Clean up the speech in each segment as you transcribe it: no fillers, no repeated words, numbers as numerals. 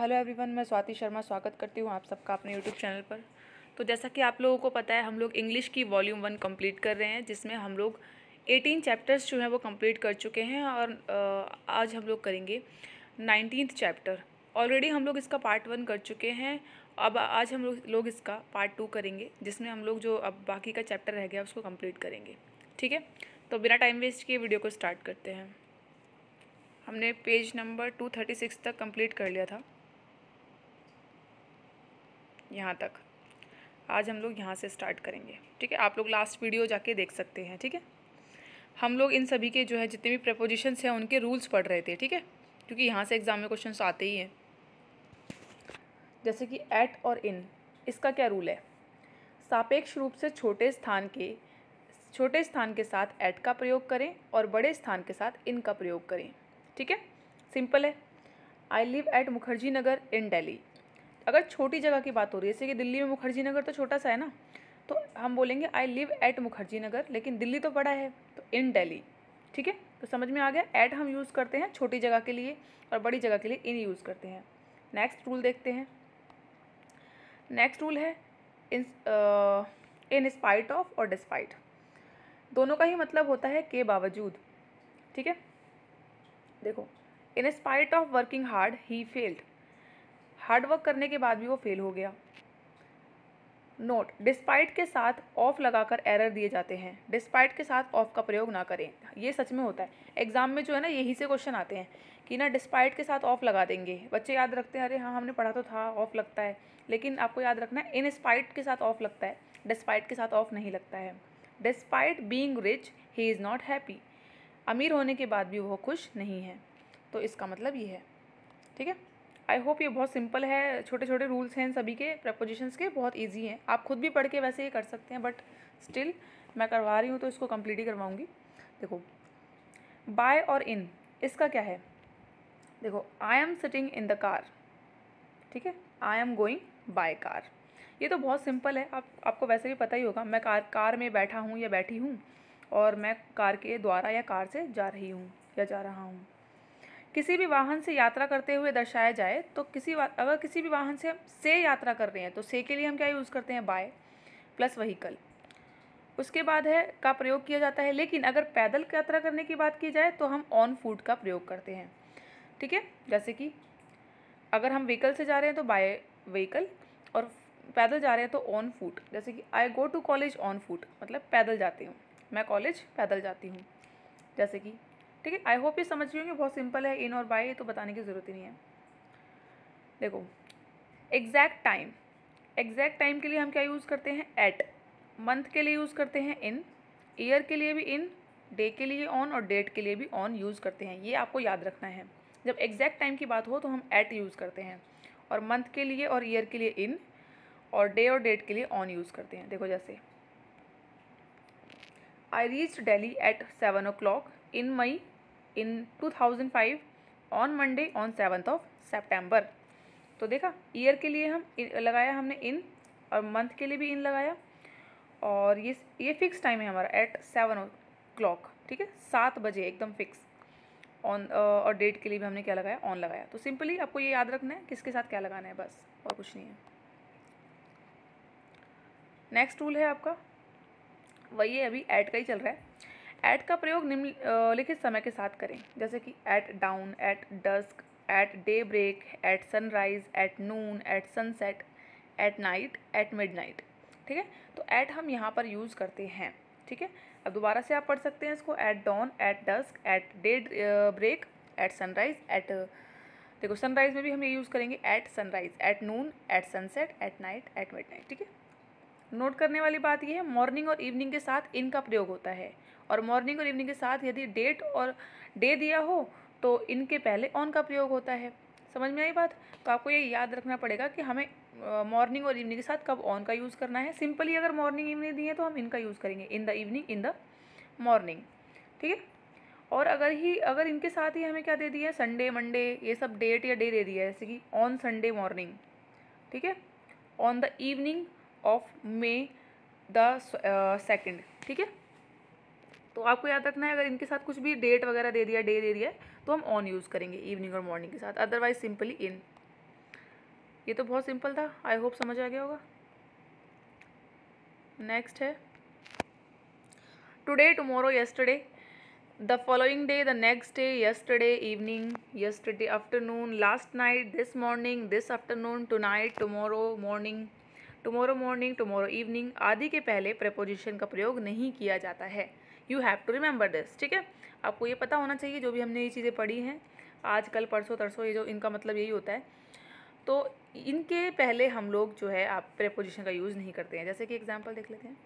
Hello everyone, मैं स्वाति शर्मा स्वागत करती हूँ आप सबका अपने यूट्यूब चैनल पर। तो जैसा कि आप लोगों को पता है, हम लोग इंग्लिश की वॉल्यूम 1 कंप्लीट कर रहे हैं, जिसमें हम लोग 18 चैप्टर्स जो हैं वो कंप्लीट कर चुके हैं और आज हम लोग करेंगे 19th चैप्टर। ऑलरेडी हम लोग इसका पार्ट 1 कर चुके हैं। अब आज हम लोग इसका पार्ट 2 करेंगे, जिसमें हम लोग जो अब बाकी का चैप्टर रह गया उसको कंप्लीट करेंगे। ठीक है, तो बिना टाइम वेस्ट किए वीडियो को स्टार्ट करते हैं। हमने पेज नंबर 236 तक कंप्लीट कर लिया था, यहाँ तक। आज हम लोग यहाँ से स्टार्ट करेंगे। ठीक है, आप लोग लास्ट वीडियो जाके देख सकते हैं। ठीक है, हम लोग इन सभी के जो है जितने भी प्रपोजिशंस हैं उनके रूल्स पढ़ रहे थे। ठीक है, क्योंकि यहाँ से एग्जाम में क्वेश्चंस आते ही हैं। जैसे कि एट और इन, इसका क्या रूल है? सापेक्ष रूप से छोटे स्थान के साथ एट का प्रयोग करें और बड़े स्थान के साथ इन का प्रयोग करें। ठीक है, सिंपल है। I live at Mukherjee Nagar इन दिल्ली। अगर छोटी जगह की बात हो रही है, जैसे कि दिल्ली में मुखर्जी नगर तो छोटा सा है ना, तो हम बोलेंगे I live at Mukherjee Nagar, लेकिन दिल्ली तो बड़ा है तो इन दिल्ली। ठीक है, तो समझ में आ गया। एट हम यूज़ करते हैं छोटी जगह के लिए और बड़ी जगह के लिए इन यूज़ करते हैं। नेक्स्ट रूल देखते हैं। नेक्स्ट रूल है इन स्पाइट ऑफ और डिस्पाइट। दोनों का ही मतलब होता है के बावजूद। ठीक है, देखो, in spite of working hard he failed. Hard work करने के बाद भी वो फेल हो गया। नोट, डिस्पाइट के साथ ऑफ लगाकर एरर दिए जाते हैं। डिस्पाइट के साथ ऑफ का प्रयोग ना करें। ये सच में होता है एग्जाम में, जो है ना, यही से क्वेश्चन आते हैं कि ना डिस्पाइट के साथ ऑफ लगा देंगे। बच्चे याद रखते हैं, अरे हाँ हमने पढ़ा तो था ऑफ लगता है, लेकिन आपको याद रखना है इन स्पाइट के साथ ऑफ लगता है, डिस्पाइट के साथ ऑफ नहीं लगता है। Despite being rich he is not happy. अमीर होने के बाद भी वो खुश नहीं है, तो इसका मतलब ये है। ठीक है, आई होप ये बहुत सिंपल है। छोटे छोटे रूल्स हैं इन सभी के, प्रपोजिशंस के, बहुत इजी हैं। आप खुद भी पढ़ के वैसे ये कर सकते हैं, बट स्टिल मैं करवा रही हूँ तो इसको कंप्लीट ही करवाऊँगी। देखो, बाय और इन, इसका क्या है? देखो, I am sitting in the car. ठीक है, I am going by car. ये तो बहुत सिंपल है, आपको वैसे भी पता ही होगा। मैं कार में बैठा हूँ या बैठी हूँ और मैं कार के द्वारा या कार से जा रही हूँ या जा रहा हूँ। किसी भी वाहन से यात्रा करते हुए दर्शाया जाए तो अगर किसी भी वाहन से यात्रा कर रहे हैं तो से के लिए हम क्या यूज़ करते हैं? By plus vehicle. उसके बाद है का प्रयोग किया जाता है। लेकिन अगर पैदल यात्रा करने की बात की जाए तो हम ऑन फूट का प्रयोग करते हैं। ठीक है, जैसे कि अगर हम व्हीकल से जा रहे हैं तो बाय व्हीकल, और पैदल जा रहे हैं तो ऑन फूट। जैसे कि I go to college on foot, मतलब पैदल जाती हूँ, मैं कॉलेज पैदल जाती हूँ। जैसे कि, ठीक है, आई होप ये समझ रही होंगे, बहुत सिंपल है। इन और बाय तो बताने की ज़रूरत ही नहीं है। देखो, एग्जैक्ट टाइम के लिए हम क्या यूज़ करते हैं? एट। मंथ के लिए यूज़ करते हैं इन, ईयर के लिए भी इन, डे के लिए ऑन और डेट के लिए भी ऑन यूज़ करते हैं। ये आपको याद रखना है। जब एग्जैक्ट टाइम की बात हो तो हम एट यूज़ करते हैं, और मंथ के लिए और ईयर के लिए इन, और डे और डेट के लिए ऑन यूज़ करते हैं। देखो, जैसे I reached Delhi at 7 o'clock in May in 2005 on Monday on 7th of September। तो देखा, ईयर के लिए हम लगाया हमने इन, और मंथ के लिए भी इन लगाया, और ये फिक्स टाइम है हमारा एट 7 o'clock। ठीक है, 7 बजे एकदम फिक्स। ऑन और डेट के लिए भी हमने क्या लगाया? ऑन लगाया। तो सिंपली आपको ये याद रखना है किसके साथ क्या लगाना है, बस, और कुछ नहीं है। नेक्स्ट रूल है आपका, वही है, अभी ऐड का ही चल रहा है। ऐड का प्रयोग निम्नलिखित समय के साथ करें। जैसे कि at dawn, at dusk, at daybreak, at sunrise, at noon, at sunset, at night, at midnight. ठीक है, तो एट हम यहाँ पर यूज़ करते हैं। ठीक है, अब दोबारा से आप पढ़ सकते हैं इसको। At dawn, at dusk, at daybreak, at sunrise, at, देखो सनराइज में भी हम ये यूज़ करेंगे at sunrise, at noon, at sunset, at night, at midnight. ठीक है, नोट करने वाली बात यह है, मॉर्निंग और इवनिंग के साथ इन का प्रयोग होता है, और मॉर्निंग और इवनिंग के साथ यदि डेट और डे दिया हो तो इनके पहले ऑन का प्रयोग होता है। समझ में आई बात? तो आपको ये याद रखना पड़ेगा कि हमें मॉर्निंग और इवनिंग के साथ कब ऑन का यूज़ करना है। सिंपली अगर मॉर्निंग इवनिंग दी है तो हम इनका यूज़ करेंगे, in the evening, in the morning. ठीक है, और अगर इनके साथ ही हमें क्या दे दिया है, संडे, मंडे, ये सब डेट या डे दे दिया है, जैसे कि ऑन संडे मॉर्निंग। ठीक है, on the evening of May the 2nd। ठीक है, तो आपको याद रखना है, अगर इनके साथ कुछ भी डेट वगैरह दे दिया, डे दे दिया है, तो हम ऑन यूज़ करेंगे इवनिंग और मॉर्निंग के साथ, अदरवाइज सिंपली इन। ये तो बहुत सिंपल था, आई होप समझ आ गया होगा। नेक्स्ट है today, tomorrow, yesterday, the following day, the next day, yesterday evening, yesterday afternoon, last night, this morning, this afternoon, tonight, tomorrow morning, tomorrow evening आदि के पहले प्रेपोजिशन का प्रयोग नहीं किया जाता है। You have to remember this, ठीक है। आपको ये पता होना चाहिए, जो भी हमने ये चीज़ें पढ़ी हैं आज, कल, परसों, तरसों, ये जो इनका मतलब यही होता है। तो इनके पहले हम लोग जो है आप प्रेपोजिशन का यूज़ नहीं करते हैं। जैसे कि एग्जाम्पल देख लेते हैं,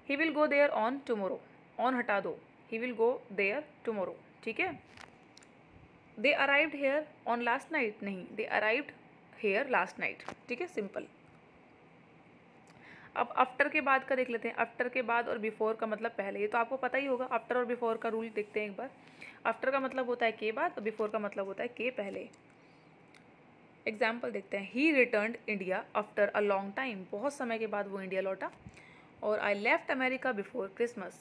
he will go there on tomorrow, on हटा दो, he will go there tomorrow, ठीक है। They arrived here on last night, नहीं, they arrived here last night, ठीक है, सिंपल। अब आफ्टर के बाद का देख लेते हैं। आफ्टर के बाद और बिफोर का मतलब पहले, ये तो आपको पता ही होगा। आफ्टर और बिफोर का रूल देखते हैं एक बार। आफ्टर का मतलब होता है के बाद और बिफोर का मतलब होता है के पहले। एग्जाम्पल देखते हैं, ही returned India after a long time, बहुत समय के बाद वो इंडिया लौटा। और I left America before Christmas,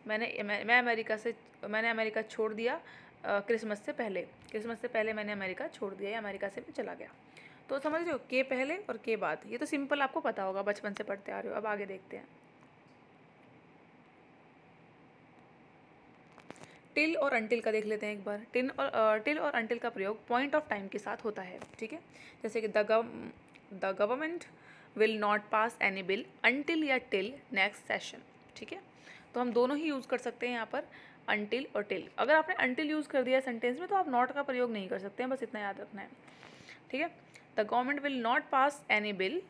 मैंने अमेरिका छोड़ दिया क्रिसमस से पहले। क्रिसमस से पहले मैंने अमेरिका छोड़ दिया या अमेरिका से मैं चला गया। तो समझ रहे हो, के पहले और के बाद, ये तो सिंपल आपको पता होगा, बचपन से पढ़ते आ रहे हो। अब आगे देखते हैं, टिल और अंटिल का देख लेते हैं एक बार। टिल और अंटिल का प्रयोग पॉइंट ऑफ टाइम के साथ होता है, ठीक है। जैसे कि the government will not pass any bill until या टिल नेक्स्ट सेशन, ठीक है। तो हम दोनों ही यूज़ कर सकते हैं यहाँ पर, अंटिल और टिल। अगर आपने अंटिल यूज़ कर दिया सेंटेंस में तो आप नॉट का प्रयोग नहीं कर सकते हैं, बस इतना याद रखना है, ठीक है। The government will not pass any bill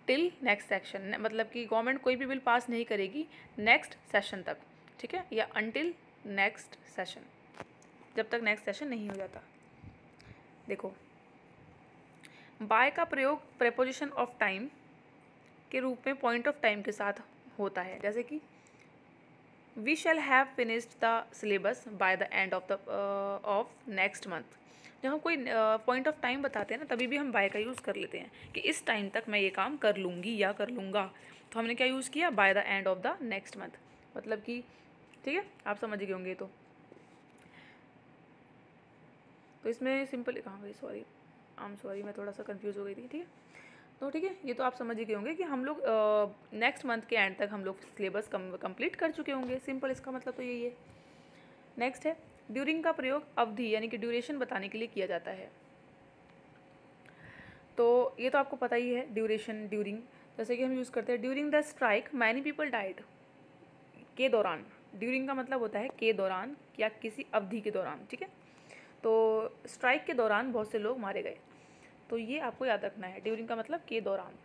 till next session, मतलब कि गवर्नमेंट कोई भी बिल पास नहीं करेगी नेक्स्ट सेशन तक, ठीक है, या अंटिल नेक्स्ट सेशन, जब तक नेक्स्ट सेशन नहीं हो जाता। देखो, बाय का प्रयोग प्रेपोजिशन ऑफ टाइम के रूप में पॉइंट ऑफ टाइम के साथ होता है। जैसे कि we shall have finished the syllabus by the end of next month. जब हम कोई पॉइंट ऑफ टाइम बताते हैं ना, तभी भी हम बाय का यूज़ कर लेते हैं कि इस टाइम तक मैं ये काम कर लूँगी या कर लूँगा। तो हमने क्या यूज़ किया, bye the end of the next month, मतलब कि, ठीक है, आप समझ गए होंगे। तो इसमें सिंपल कहाँ गई, सॉरी मैं थोड़ा सा कंफ्यूज हो गई थी, ठीक है। तो ठीक है, ये तो आप समझ ही गए होंगे कि हम लोग नेक्स्ट मंथ के एंड तक हम लोग सिलेबस कंप्लीट कर चुके होंगे। सिंपल इसका मतलब तो यही है। नेक्स्ट है, ड्यूरिंग का प्रयोग अवधि यानी कि ड्यूरेशन बताने के लिए किया जाता है। तो ये तो आपको पता ही है, ड्यूरेशन, ड्यूरिंग। जैसे कि हम यूज़ करते हैं, during the strike many people died, के दौरान। ड्यूरिंग का मतलब होता है के दौरान या किसी अवधि के दौरान, ठीक है। तो स्ट्राइक के दौरान बहुत से लोग मारे गए, तो ये आपको याद रखना है, ड्यूरिंग का मतलब के दौरान।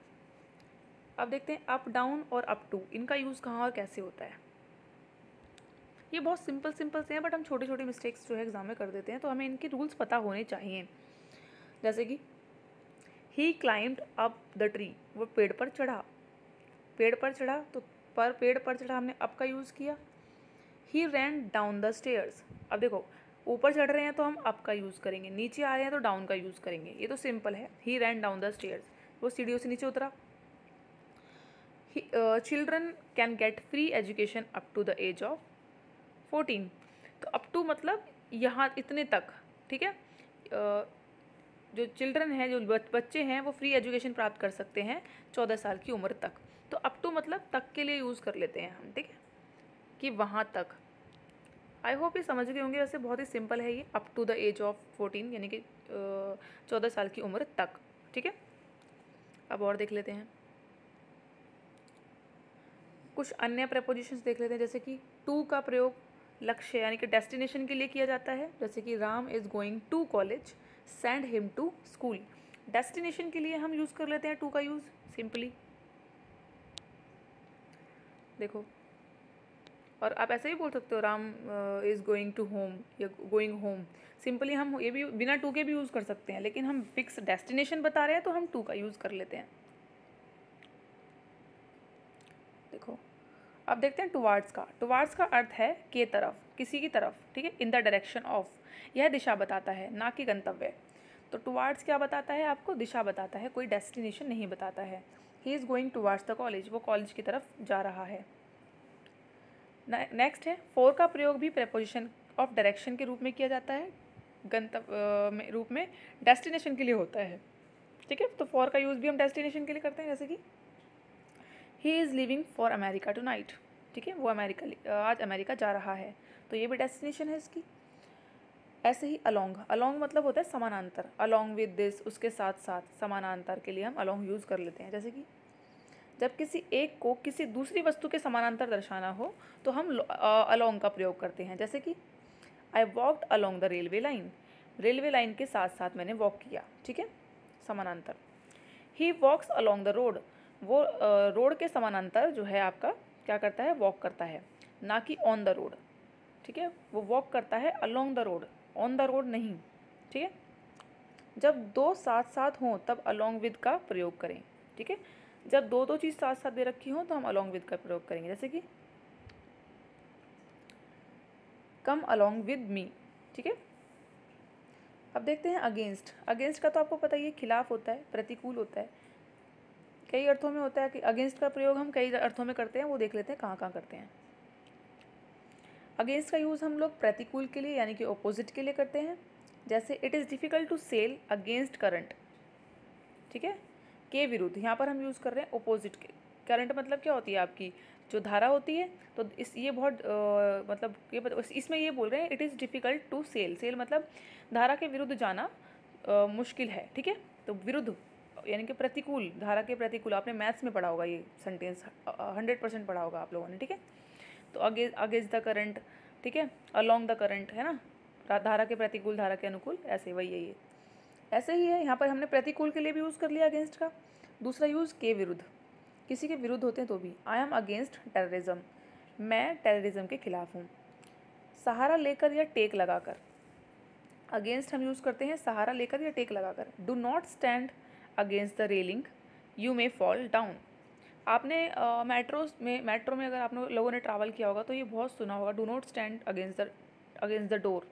अब देखते हैं अप डाउन और अप टू, इनका यूज़ कहाँ और कैसे होता है। ये बहुत सिंपल से हैं, बट हम छोटे छोटे मिस्टेक्स जो है एग्जाम में कर देते हैं, तो हमें इनके रूल्स पता होने चाहिए। जैसे कि ही क्लाइम्ड अप द ट्री, वो पेड़ पर चढ़ा, तो पेड़ पर चढ़ा हमने अप का यूज़ किया। ही रैन डाउन द स्टेयर्स, अब देखो ऊपर चढ़ रहे हैं तो हम अप का यूज़ करेंगे, नीचे आ रहे हैं तो डाउन का यूज़ करेंगे, ये तो सिंपल है। He ran down the stairs, वो सीढ़ियों से नीचे उतरा। Children can get free education up to the age of 14, तो अप टू मतलब यहाँ इतने तक, ठीक है। जो चिल्ड्रन हैं, जो बच्चे हैं, वो फ्री एजुकेशन प्राप्त कर सकते हैं 14 साल की उम्र तक। तो अप टू मतलब तक के लिए यूज़ कर लेते हैं हम, ठीक है, कि वहाँ तक। आई होप ये समझ गए होंगे। वैसे बहुत ही सिंपल है ये, up to the age of 14 यानी कि 14 साल की उम्र तक, ठीक है। अब और देख लेते हैं कुछ अन्य प्रेपोजिशंस देख लेते हैं। जैसे कि टू का प्रयोग लक्ष्य यानी कि डेस्टिनेशन के लिए किया जाता है। जैसे कि Ram is going to college, send him to school. Destination के लिए हम यूज़ कर लेते हैं टू का यूज़ सिंपली, देखो। और आप ऐसे ही बोल सकते हो, Ram is going to home या गोइंग होम। सिंपली हम ये भी बिना टू के भी यूज़ कर सकते हैं, लेकिन हम फिक्स डेस्टिनेशन बता रहे हैं तो हम टू का यूज़ कर लेते हैं, देखो। अब देखते हैं टुवार्ड्स का। टुवार्ड्स का अर्थ है के तरफ, किसी की तरफ, ठीक है। इन द डायरेक्शन ऑफ, यह दिशा बताता है, ना कि गंतव्य। तो टुवार्ड्स क्या बताता है आपको, दिशा बताता है, कोई डेस्टिनेशन नहीं बताता है। He is going towards the college, वो कॉलेज की तरफ जा रहा है। नेक्स्ट है, फॉर का प्रयोग भी प्रेपोजिशन ऑफ डायरेक्शन के रूप में किया जाता है, गंतव्य रूप में डेस्टिनेशन के लिए होता है, ठीक है। तो फॉर का यूज़ भी हम डेस्टिनेशन के लिए करते हैं, जैसे कि he is living for America tonight, ठीक है, वो अमेरिका आज अमेरिका जा रहा है, तो ये भी डेस्टिनेशन है इसकी। ऐसे ही अलोंग, अलोंग मतलब होता है समानांतर, अलोंग विद दिस, उसके साथ साथ, समानांतर के लिए हम अलोंग यूज़ कर लेते हैं। जैसे कि जब किसी एक को किसी दूसरी वस्तु के समानांतर दर्शाना हो तो हम अलोंग का प्रयोग करते हैं। जैसे कि I walked along the railway line, railway line के साथ साथ मैंने वॉक किया, ठीक है, समानांतर। ही वॉक्स अलोंग द रोड, वो रोड के समानांतर जो है आपका क्या करता है, वॉक करता है, ना कि ऑन द रोड, ठीक है, वो वॉक करता है along the road, on the road नहीं, ठीक है। जब दो साथ साथ हों तब अलोंग विद का प्रयोग करें, ठीक है, जब दो दो चीज़ साथ साथ दे रखी हो तो हम अलोंग विद का प्रयोग करेंगे। जैसे कि कम अलोंग विद मी, ठीक है। अब देखते हैं अगेंस्ट, अगेंस्ट का तो आपको पता ही है, खिलाफ होता है, प्रतिकूल होता है, कई अर्थों में होता है कि अगेंस्ट का प्रयोग हम कई अर्थों में करते हैं, वो देख लेते हैं कहाँ कहाँ करते हैं। अगेंस्ट का यूज़ हम लोग प्रतिकूल के लिए यानी कि ऑपोजिट के लिए करते हैं। जैसे it is difficult to sail against current, ठीक है, के विरुद्ध, यहाँ पर हम यूज़ कर रहे हैं ऑपोजिट के। करंट मतलब क्या होती है, आपकी जो धारा होती है, तो इस ये बहुत मतलब ये इसमें ये बोल रहे हैं it is difficult to sail, sail मतलब धारा के विरुद्ध जाना मुश्किल है, ठीक है। तो विरुद्ध यानी कि प्रतिकूल, धारा के प्रतिकूल, आपने मैथ्स में पढ़ा होगा ये सेंटेंस, 100% पढ़ा होगा आप लोगों ने, ठीक है। तो अगेंस्ट द करंट, ठीक है, अलोंग द करंट, है ना, धारा के प्रतिकूल, धारा के अनुकूल, ऐसे वही है ये। ऐसे ही है, यहाँ पर हमने प्रतिकूल के लिए भी यूज़ कर लिया अगेंस्ट का। दूसरा यूज़ के विरुद्ध, किसी के विरुद्ध होते हैं तो भी, आई एम अगेंस्ट टेररिज्म, मैं टेररिज्म के खिलाफ हूँ। सहारा लेकर या टेक लगाकर, अगेंस्ट हम यूज़ करते हैं सहारा लेकर या टेक लगाकर। Do not stand against the railing, you may fall down. आपने मेट्रो में अगर आप लोगों ने ट्रैवल किया होगा तो ये बहुत सुना होगा, do not stand against the door,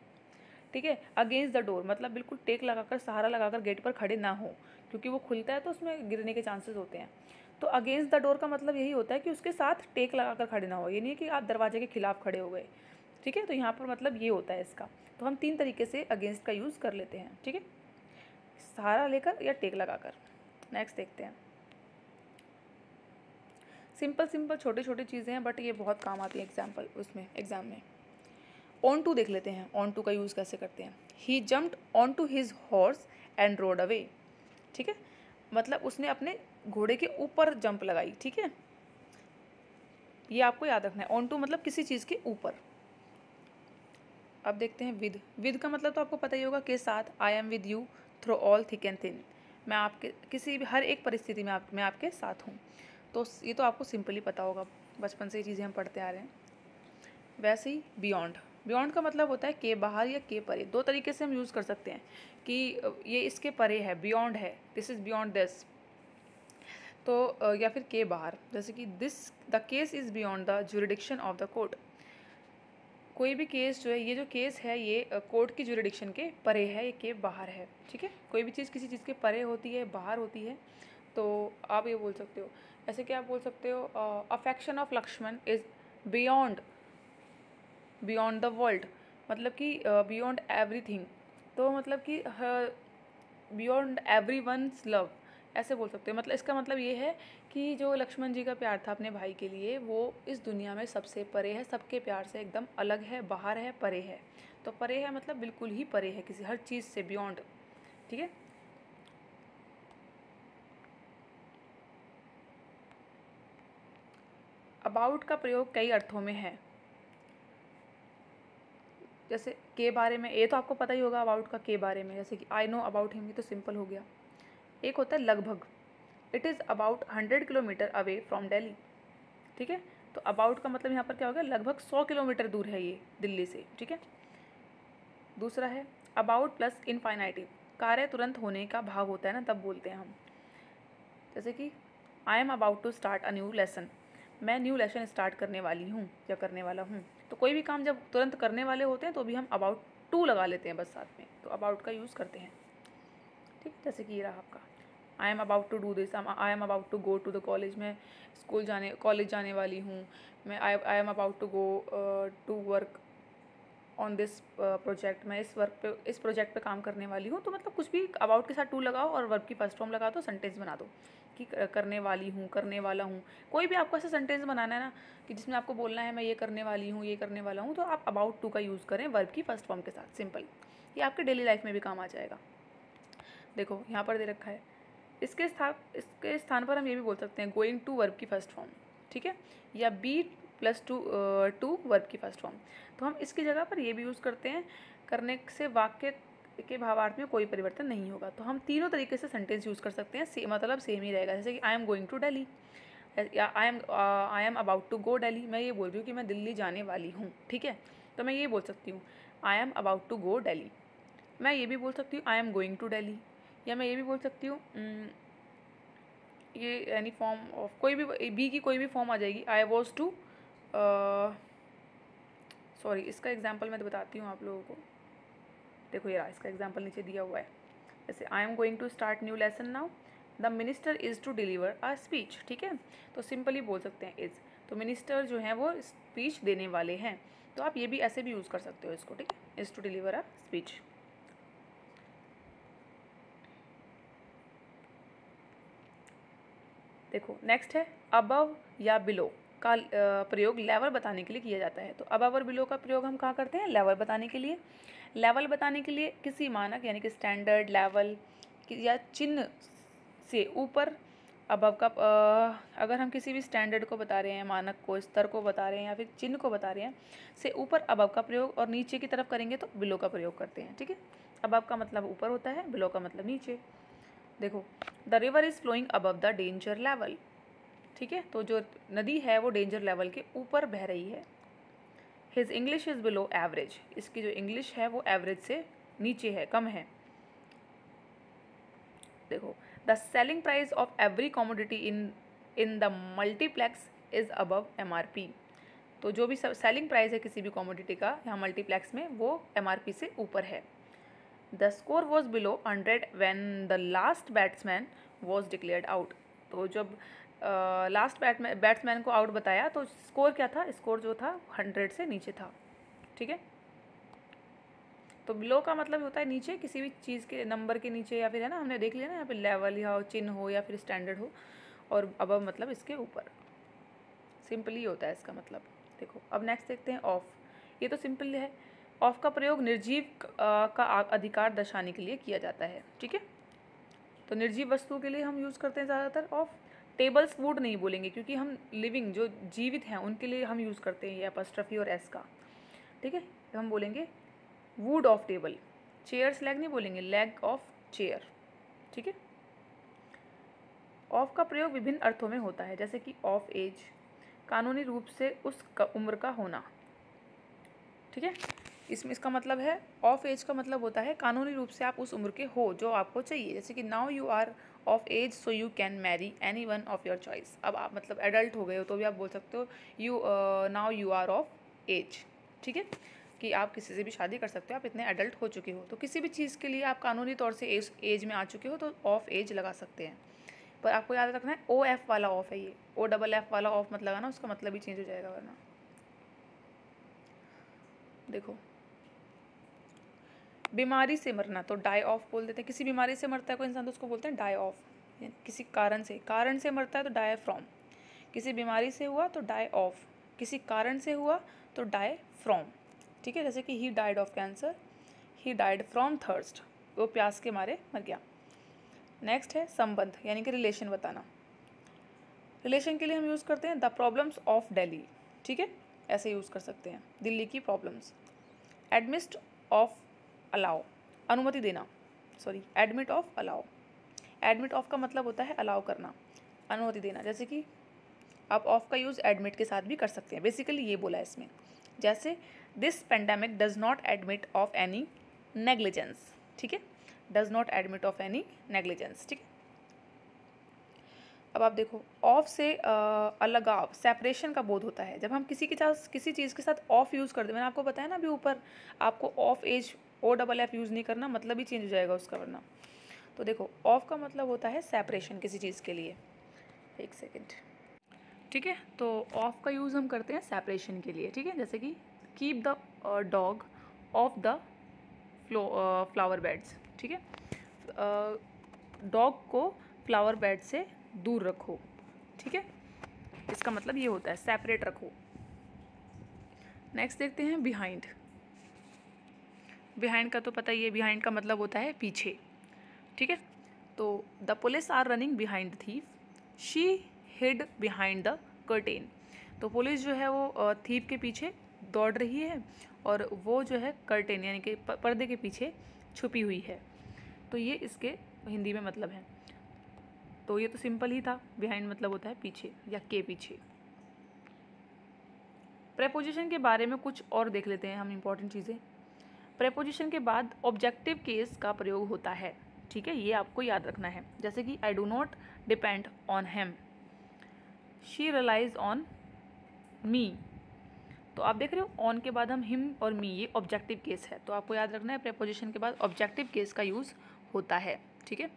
ठीक है। अगेंस्ट द डोर मतलब बिल्कुल टेक लगाकर, सहारा लगाकर गेट पर खड़े ना हो, क्योंकि वो खुलता है तो उसमें गिरने के चांसेस होते हैं। तो अगेंस्ट द डोर का मतलब यही होता है कि उसके साथ टेक लगाकर खड़े ना हो, ये नहीं है कि आप दरवाजे के खिलाफ खड़े हो गए, ठीक है। तो यहाँ पर मतलब ये होता है इसका। तो हम 3 तरीके से अगेंस्ट का यूज़ कर लेते हैं, ठीक है, सहारा लेकर या टेक लगाकर। नेक्स्ट देखते हैं, सिंपल छोटे छोटे चीज़ें हैं, बट ये बहुत काम आती है एग्जाम में। ऑन टू देख लेते हैं, ऑन टू का यूज़ कैसे करते हैं। He jumped on to his horse and rode away, ठीक है, मतलब उसने अपने घोड़े के ऊपर जंप लगाई, ठीक है, ये आपको याद रखना है। ऑन टू मतलब किसी चीज़ के ऊपर। अब देखते हैं विद का मतलब तो आपको पता ही होगा, के साथ, I am with you through all thick and thin, मैं आपके किसी भी हर एक परिस्थिति में मैं आपके साथ हूँ। तो ये तो आपको सिंपली पता होगा, बचपन से ये चीज़ें हम पढ़ते आ रहे हैं। वैसे ही बियॉन्ड, बियॉन्ड का मतलब होता है के बाहर या के परे। 2 तरीके से हम यूज़ कर सकते हैं कि ये इसके परे है, बियॉन्ड है, दिस इज़ बियॉन्ड दिस, तो या फिर के बाहर, जैसे कि the case is beyond the jurisdiction of the court. कोई भी केस जो है, ये जो केस है ये कोर्ट की ज्यूरिडिक्शन के परे है, ये के बाहर है, ठीक है। कोई भी चीज़ किसी चीज़ के परे होती है, बाहर होती है, तो आप ये बोल सकते हो। ऐसे क्या आप बोल सकते हो, affection of Lakshman is beyond the world, मतलब कि बियॉन्ड एवरीथिंग, तो मतलब कि बियॉन्ड एवरी वंस लव, ऐसे बोल सकते हैं। मतलब इसका मतलब ये है कि जो लक्ष्मण जी का प्यार था अपने भाई के लिए, वो इस दुनिया में सबसे परे है, सबके प्यार से एकदम अलग है, बाहर है, परे है। तो परे है मतलब बिल्कुल ही परे है, किसी हर चीज़ से बियॉन्ड, ठीक है। अबाउट का प्रयोग कई अर्थों में है, जैसे के बारे में, ये तो आपको पता ही होगा अबाउट का, के बारे में, जैसे कि आई नो अबाउट हिम, ये तो सिंपल हो गया। एक होता है लगभग, it is about 100 kilometre away from Delhi, ठीक है। तो अबाउट का मतलब यहाँ पर क्या हो गया, लगभग 100 किलोमीटर दूर है ये दिल्ली से, ठीक है। दूसरा है अबाउट प्लस इनफाइनाइटिव, कार्य तुरंत होने का भाव होता है ना, तब बोलते हैं हम। जैसे कि I am about to start a new lesson, मैं न्यू लेसन स्टार्ट करने वाली हूँ या करने वाला हूँ। तो कोई भी काम जब तुरंत करने वाले होते हैं तो भी हम अबाउट टू लगा लेते हैं बस साथ में, तो अबाउट का यूज़ करते हैं, ठीक है। जैसे कि ये रहा आपका, I am about to do this, I am about to go to the college, मैं कॉलेज जाने वाली हूँ। मैं I am about to go to work on this project, मैं इस प्रोजेक्ट पे काम करने वाली हूँ। तो मतलब कुछ भी अबाउट के साथ टू लगाओ और वर्ब की फर्स्ट फॉर्म लगा दो, सेंटेंस बना दो कि करने वाली हूँ, करने वाला हूँ। कोई भी आपको ऐसा सेंटेंस बनाना है ना कि जिसमें आपको बोलना है मैं ये करने वाली हूँ, ये करने वाला हूँ, तो आप अबाउट टू का यूज़ करें वर्ब की फर्स्ट फॉर्म के साथ। सिंपल, ये आपके डेली लाइफ में भी काम आ जाएगा। देखो यहाँ पर दे रखा है, इसके स्थान पर हम ये भी बोल सकते हैं गोइंग टू वर्ब की फर्स्ट फॉर्म, ठीक है, या बी प्लस टू वर्ब की फर्स्ट फॉर्म। तो हम इसकी जगह पर ये भी यूज़ करते हैं, करने से वाक्य के भावार्थ में कोई परिवर्तन नहीं होगा। तो हम तीनों तरीके से सेंटेंस यूज़ कर सकते हैं, मतलब सेम ही रहेगा। जैसे कि I am going to Delhi, या I am about to go Delhi, मैं ये बोल रही हूँ कि मैं दिल्ली जाने वाली हूँ, ठीक है, तो मैं ये बोल सकती हूँ I am about to go Delhi. मैं ये भी बोल सकती हूँ I am going to Delhi, या मैं ये भी बोल सकती हूँ ये एनी फॉर्म ऑफ कोई भी बी की कोई भी फॉर्म आ जाएगी। आई वॉज टू, सॉरी इसका एग्जाम्पल मैं बताती हूँ आप लोगों को। देखो यार, इसका एग्जाम्पल नीचे दिया हुआ है। जैसे I am going to start new lesson now, the minister is to deliver a speech, ठीक है, तो सिंपली बोल सकते हैं इज़, तो मिनिस्टर जो हैं वो स्पीच देने वाले हैं। तो आप ये भी ऐसे भी यूज़ कर सकते हो इसको, ठीक है, is to deliver a speech. देखो नेक्स्ट है अबव या बिलो का प्रयोग लेवल बताने के लिए किया जाता है। तो अबव और बिलो का प्रयोग हम कहाँ करते हैं? लेवल बताने के लिए। लेवल बताने के लिए किसी मानक यानी कि स्टैंडर्ड, लेवल या चिन्ह से ऊपर अबव का अगर हम किसी भी स्टैंडर्ड को बता रहे हैं, मानक को, स्तर को बता रहे हैं या फिर चिन्ह को बता रहे हैं, से ऊपर अबव का प्रयोग, और नीचे की तरफ करेंगे तो बिलो का प्रयोग करते हैं, ठीक है। अबव का मतलब ऊपर होता है, बिलो का मतलब नीचे। देखो the river is flowing above the danger level, ठीक है, तो जो नदी है वो डेंजर लेवल के ऊपर बह रही है। His English is below average, इसकी जो इंग्लिश है वो एवरेज से नीचे है, कम है। देखो the selling price of every commodity in the multiplex is above MRP, तो जो भी सेलिंग प्राइस है किसी भी कॉमोडिटी का यहाँ मल्टीप्लेक्स में वो MRP से ऊपर है। The score was below 100 when the last batsman was declared out, तो जब लास्ट बैट्समैन को आउट बताया तो स्कोर क्या था? स्कोर जो था 100 से नीचे था, ठीक है। तो बिलो का मतलब होता है नीचे, किसी भी चीज़ के नंबर के नीचे, या फिर है ना, हमने देख लिया ना यहाँ पे लेवल या चिन्ह हो या फिर स्टैंडर्ड हो, और अबव मतलब इसके ऊपर। सिंपली होता है इसका मतलब। देखो अब नेक्स्ट देखते हैं ऑफ, ये तो सिंपल है। ऑफ का प्रयोग निर्जीव का अधिकार दर्शाने के लिए किया जाता है, ठीक है, तो निर्जीव वस्तु के लिए हम यूज़ करते हैं ज़्यादातर ऑफ। टेबल्स वुड नहीं बोलेंगे क्योंकि हम लिविंग जो जीवित हैं उनके लिए हम यूज़ करते हैं ये अपस्ट्रफी और एस का, ठीक है, तो हम बोलेंगे would of table. Chairs leg नहीं बोलेंगे, लेग ऑफ चेयर, ठीक है। ऑफ का प्रयोग विभिन्न अर्थों में होता है, जैसे कि ऑफ एज, कानूनी रूप से उस उम्र का होना, ठीक है, इसमें इसका मतलब है ऑफ एज का मतलब होता है कानूनी रूप से आप उस उम्र के हो जो आपको चाहिए। जैसे कि now you are of age so you can marry any one of your choice, अब आप मतलब एडल्ट हो गए हो तो भी आप बोल सकते हो now you are of age, ठीक है, कि आप किसी से भी शादी कर सकते हो, आप इतने एडल्ट हो चुके हो। तो किसी भी चीज़ के लिए आप कानूनी तौर से एज में आ चुके हो तो ऑफ एज लगा सकते हैं। पर आपको याद रखना है OF वाला ऑफ है, ये OFF वाला ऑफ मत लगाना, उसका मतलब ही चेंज हो जाएगा वरना। देखो बीमारी से मरना तो डाई ऑफ बोल देते हैं, किसी बीमारी से मरता है कोई इंसान तो उसको बोलते हैं डाई ऑफ। किसी कारण से मरता है तो डाई फ्रॉम, किसी बीमारी से हुआ तो डाई ऑफ, किसी कारण से हुआ तो डाई फ्रॉम, ठीक है, जैसे कि he died of cancer, he died from thirst, वो प्यास के मारे मर गया। नेक्स्ट है संबंध यानी कि रिलेशन बताना। रिलेशन के लिए हम यूज़ करते हैं द प्रॉब्लम्स ऑफ दिल्ली, ठीक है, ऐसे यूज़ कर सकते हैं, दिल्ली की प्रॉब्लम्स। एडमिस्ट ऑफ अलाउ, अनुमति देना, sorry admit of allow, admit of का मतलब होता है अलाउ करना, अनुमति देना। जैसे कि आप ऑफ का यूज़ एडमिट के साथ भी कर सकते हैं, बेसिकली ये बोला है इसमें। जैसे this pandemic does not admit of any negligence, ठीक है, does not admit of any negligence, ठीक है। अब आप देखो ऑफ से अलगाव, सेपरेशन का बोध होता है जब हम किसी चीज़ के साथ ऑफ यूज़ करते हैं। मैंने आपको बताया ना अभी ऊपर, आपको ऑफ एज OFF यूज़ नहीं करना, मतलब ही चेंज हो जाएगा उसका वरना। तो देखो ऑफ का मतलब होता है सेपरेशन किसी चीज़ के लिए। एक सेकेंड, ठीक है, तो ऑफ का यूज़ हम करते हैं सेपरेशन के लिए, ठीक है, जैसे कि keep the dog of the flower beds, ठीक है। डॉग को फ्लावर बेड से दूर रखो, ठीक है। इसका मतलब ये होता है सेपरेट रखो। नेक्स्ट देखते हैं बिहाइंड। बिहाइंड का तो पता ही है, बिहाइंड का मतलब होता है पीछे, ठीक है। तो the police are running behind the thief, she hid behind the curtain. तो पुलिस जो है वो थीफ के पीछे दौड़ रही है और वो जो है कर्टेन यानी कि पर्दे के पीछे छुपी हुई है। तो ये इसके हिंदी में मतलब है। तो ये तो सिंपल ही था, बिहाइंड मतलब होता है पीछे या के पीछे। प्रेपोजिशन के बारे में कुछ और देख लेते हैं हम इंपॉर्टेंट चीज़ें। प्रेपोजिशन के बाद ऑब्जेक्टिव केस का प्रयोग होता है, ठीक है, ये आपको याद रखना है। जैसे कि I do not depend on him, she relies on me. तो आप देख रहे हो ऑन के बाद हम हिम और मी, ये ऑब्जेक्टिव केस है। तो आपको याद रखना है प्रेपोजिशन के बाद ऑब्जेक्टिव केस का यूज़ होता है, ठीक है।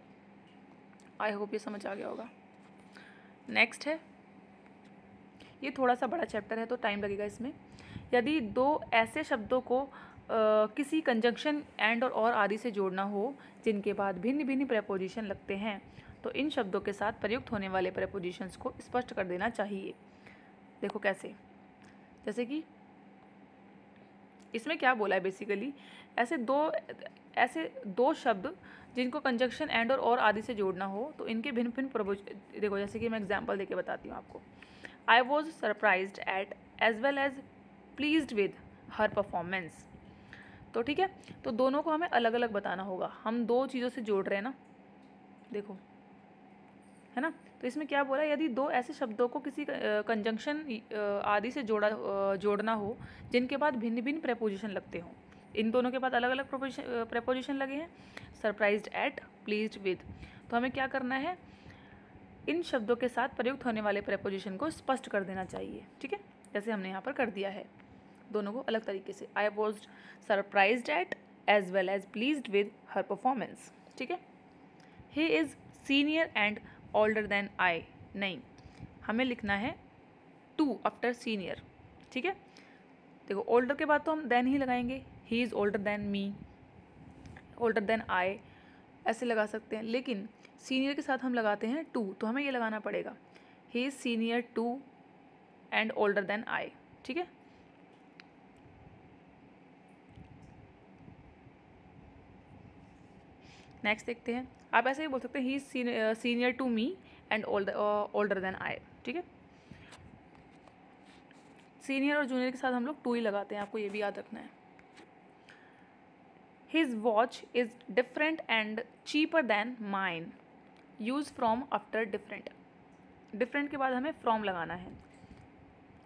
आई होप ये समझ आ गया होगा। नेक्स्ट है, ये थोड़ा सा बड़ा चैप्टर है तो टाइम लगेगा इसमें। यदि दो ऐसे शब्दों को किसी कंजंक्शन एंड और आदि से जोड़ना हो जिनके बाद भिन्न भिन्न प्रेपोजिशन लगते हैं, तो इन शब्दों के साथ प्रयुक्त होने वाले प्रेपोजिशंस को स्पष्ट कर देना चाहिए। देखो कैसे, जैसे कि इसमें क्या बोला है बेसिकली, ऐसे दो शब्द जिनको कंजंक्शन एंड और आदि से जोड़ना हो तो इनके भिन्न भिन्न प्रेपोजिशन। देखो जैसे कि मैं एग्जांपल देके बताती हूँ आपको। I was surprised at as well as pleased with her performance. तो ठीक है, तो दोनों को हमें अलग अलग बताना होगा। हम दो चीज़ों से जोड़ रहे हैं ना, देखो है ना। तो इसमें क्या बोला, यदि दो ऐसे शब्दों को किसी कंजंक्शन आदि से जोड़ना हो जिनके बाद भिन्न भिन्न प्रेपोजिशन लगते हों। इन दोनों के बाद अलग अलग प्रेपोजिशन लगे हैं, सरप्राइज्ड एट, प्लीज्ड विद। तो हमें क्या करना है, इन शब्दों के साथ प्रयुक्त होने वाले प्रेपोजिशन को स्पष्ट कर देना चाहिए, ठीक है। जैसे हमने यहाँ पर कर दिया है दोनों को अलग तरीके से। I was surprised at as well as pleased with her performance, ठीक है। He is senior and older than I, नहीं, हमें लिखना है टू आफ्टर सीनियर, ठीक है। देखो ओल्डर के बाद तो हम देन ही लगाएंगे, he is older than me, older than I, ऐसे लगा सकते हैं। लेकिन सीनियर के साथ हम लगाते हैं टू, तो हमें ये लगाना पड़ेगा he is senior to and older than I, ठीक है। नेक्स्ट देखते हैं, आप ऐसे ही बोल सकते हैं he is senior to me and older than I, ठीक है। सीनियर और जूनियर के साथ हम लोग टू ही लगाते हैं, आपको ये भी याद रखना है। His watch is different and cheaper than mine, use from after different. Different के बाद हमें फ्रॉम लगाना है,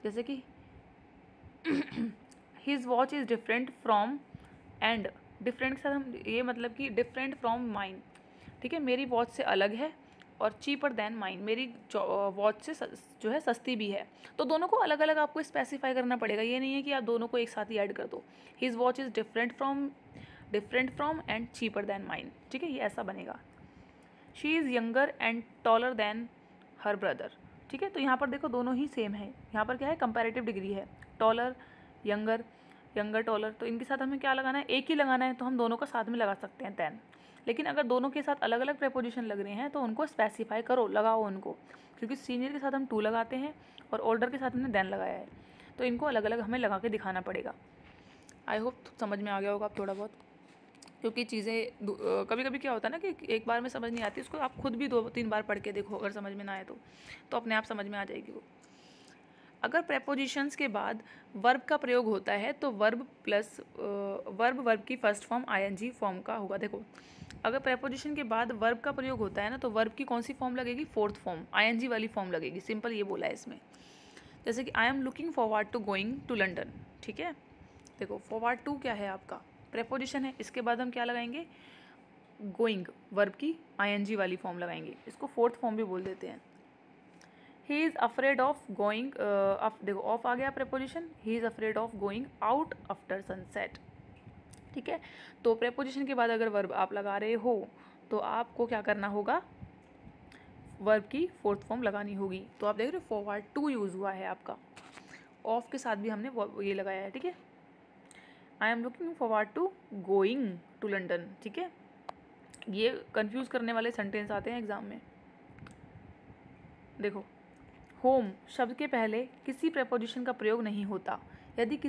जैसे कि his watch is different from and different के साथ हम ये मतलब कि डिफरेंट फ्रॉम माइन, ठीक है, मेरी वॉच से अलग है, और चीपर देन माइन, मेरी वॉच से जो है सस्ती भी है। तो दोनों को अलग अलग आपको स्पेसिफाई करना पड़ेगा, ये नहीं है कि आप दोनों को एक साथ ही ऐड कर दो। His watch is different from and cheaper than mine, ठीक है, ये ऐसा बनेगा। She is younger and taller than her brother, ठीक है। तो यहाँ पर देखो दोनों ही सेम है, यहाँ पर क्या है, कंपैरेटिव डिग्री है, टॉलर यंगर, यंगर टॉलर। तो इनके साथ हमें क्या लगाना है, एक ही लगाना है, तो हम दोनों को साथ में लगा सकते हैं देन। लेकिन अगर दोनों के साथ अलग अलग प्रेपोजिशन लग रहे हैं तो उनको स्पेसिफाई करो, लगाओ उनको, क्योंकि सीनियर के साथ हम टू लगाते हैं और ओल्डर के साथ हमने देन लगाया है, तो इनको अलग अलग हमें लगा के दिखाना पड़ेगा। आई होप समझ में आ गया होगा आप थोड़ा बहुत, क्योंकि चीज़ें कभी कभी क्या होता है ना कि एक बार में समझ नहीं आती, उसको आप खुद भी 2-3 बार पढ़ के देखो, अगर समझ में ना आए तो अपने आप समझ में आ जाएगी वो। अगर प्रेपोजिशंस के बाद वर्ब का प्रयोग होता है तो वर्ब प्लस वर्ब की फर्स्ट फॉर्म आईएनजी फॉर्म का होगा। देखो अगर प्रेपोजिशन के बाद वर्ब का प्रयोग होता है ना, तो वर्ब की कौन सी फॉर्म लगेगी, फोर्थ फॉर्म, आईएनजी वाली फॉर्म लगेगी। सिंपल ये बोला है इसमें, जैसे कि I am looking forward to going to London, ठीक है। देखो फॉरवर्ड टू क्या है, आपका प्रेपोजिशन है, इसके बाद हम क्या लगाएंगे, गोइंग, वर्ब की आईएनजी वाली फॉर्म लगाएंगे, इसको फोर्थ फॉर्म भी बोल देते हैं। He is afraid of going, देखो ऑफ आ गया preposition, he is afraid of going out after sunset, ठीक है। तो प्रेपोजिशन के बाद अगर वर्ब आप लगा रहे हो तो आपको क्या करना होगा, वर्ब की फोर्थ फॉर्म लगानी होगी। तो आप देख रहे हो फॉरवर्ड टू यूज़ हुआ है आपका, ऑफ के साथ भी हमने ये लगाया है, ठीक है। I am looking forward to going to London, ठीक है। ये कंफ्यूज करने वाले सेंटेंस आते हैं एग्जाम में। देखो, होम शब्द के पहले किसी प्रेपोजिशन का प्रयोग नहीं होता यदि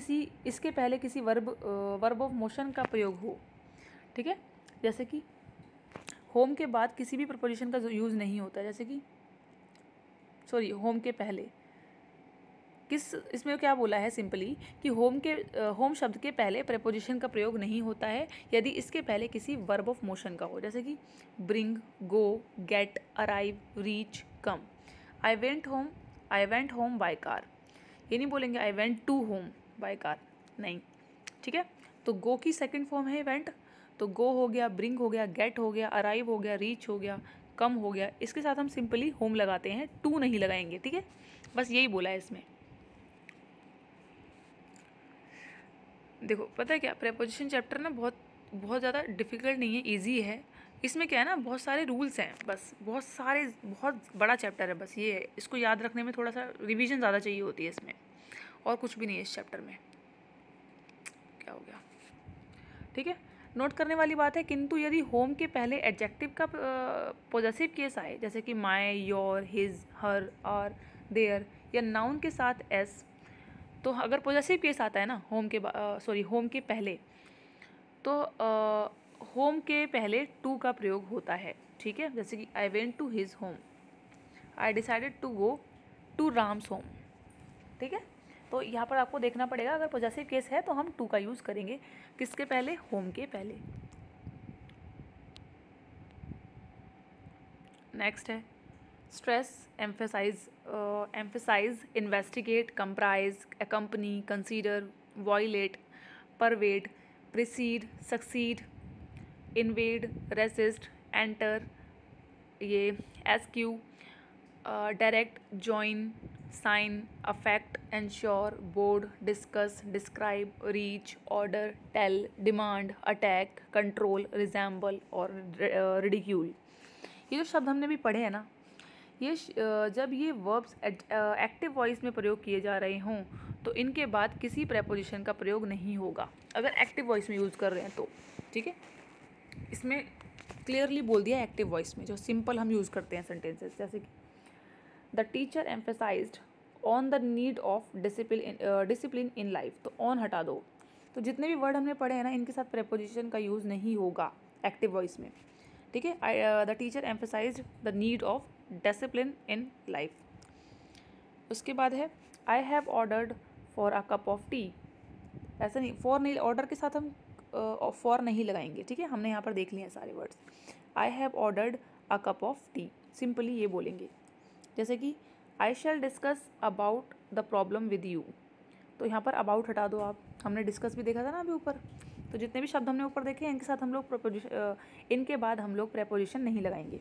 इसके पहले किसी वर्ब ऑफ मोशन का प्रयोग हो, ठीक है। जैसे कि होम के बाद किसी भी प्रेपोजिशन का यूज़ नहीं होता, जैसे कि होम के पहले इसमें क्या बोला है सिंपली कि होम शब्द के पहले प्रेपोजिशन का प्रयोग नहीं होता है यदि इसके पहले किसी वर्ब ऑफ मोशन का हो, जैसे कि bring, go, get, arrive, reach, come. I went home by car, ये नहीं बोलेंगे I went to home by car, नहीं, ठीक है। तो गो की सेकंड फॉर्म है वेंट, तो गो हो गया, ब्रिंग हो गया, गेट हो गया, अराइव हो गया, रीच हो गया, कम हो गया। इसके साथ हम सिंपली होम लगाते हैं, टू नहीं लगाएंगे, ठीक है। बस यही बोला है इसमें। देखो पता है क्या, प्रेपोजिशन चैप्टर ना बहुत ज़्यादा डिफिकल्ट नहीं है, इजी है। इसमें क्या है ना, बहुत सारे रूल्स हैं, बस बहुत बड़ा चैप्टर है, बस ये है। इसको याद रखने में थोड़ा सा रिवीजन ज़्यादा चाहिए होती है इसमें, और कुछ भी नहीं है इस चैप्टर में। क्या हो गया, ठीक है। नोट करने वाली बात है, किंतु यदि होम के पहले एडजेक्टिव का पॉजेसिव केस आए, जैसे कि my, your, his, her, our, their, या नाउन के साथ एस, तो अगर पॉजेसिव केस आता है ना होम के पहले, तो होम के पहले टू का प्रयोग होता है, ठीक है। जैसे कि I went to his home, I decided to go to Ram's home, ठीक है। तो यहाँ पर आपको देखना पड़ेगा, अगर पॉजेसिव केस है तो हम टू का यूज़ करेंगे, किसके पहले, होम के पहले। नेक्स्ट है stress, emphasize, investigate, comprise, accompany, consider, violate, pervade, precede, succeed, invade, resist, enter, ये ask, direct, join, sign, affect, ensure, board, discuss, describe, reach, order, tell, demand, attack, control, resemble और ridicule. ये जो शब्द हमने भी पढ़े हैं ना, ये जब ये वर्ब्स एक्टिव वॉइस में प्रयोग किए जा रहे हों तो इनके बाद किसी प्रेपोजिशन का प्रयोग नहीं होगा, अगर एक्टिव वॉइस में यूज़ कर रहे हैं तो, ठीक है। इसमें क्लियरली बोल दिया एक्टिव वॉइस में, जो सिंपल हम यूज़ करते हैं सेंटेंसेस, जैसे कि the teacher emphasised on the need of discipline in life, तो ऑन हटा दो। तो जितने भी वर्ड हमने पढ़े हैं ना, इनके साथ प्रेपोजिशन का यूज़ नहीं होगा एक्टिव वॉइस में, ठीक है। The teacher emphasised the need of discipline in life. उसके बाद है आई have ordered for a cup of T, ऐसा नहीं, फॉर नहीं, ऑर्डर के साथ हम फॉर नहीं लगाएंगे, ठीक है। हमने यहाँ पर देख लिए हैं सारे words. I have ordered a cup of tea, simply ये बोलेंगे। जैसे कि I shall discuss about the problem with you, तो यहाँ पर अबाउट हटा दो आप, हमने डिस्कस भी देखा था ना अभी ऊपर। तो जितने भी शब्द हमने ऊपर देखे हैं, इनके साथ हम लोग इनके बाद हम लोग प्रेपोजिशन नहीं लगाएंगे।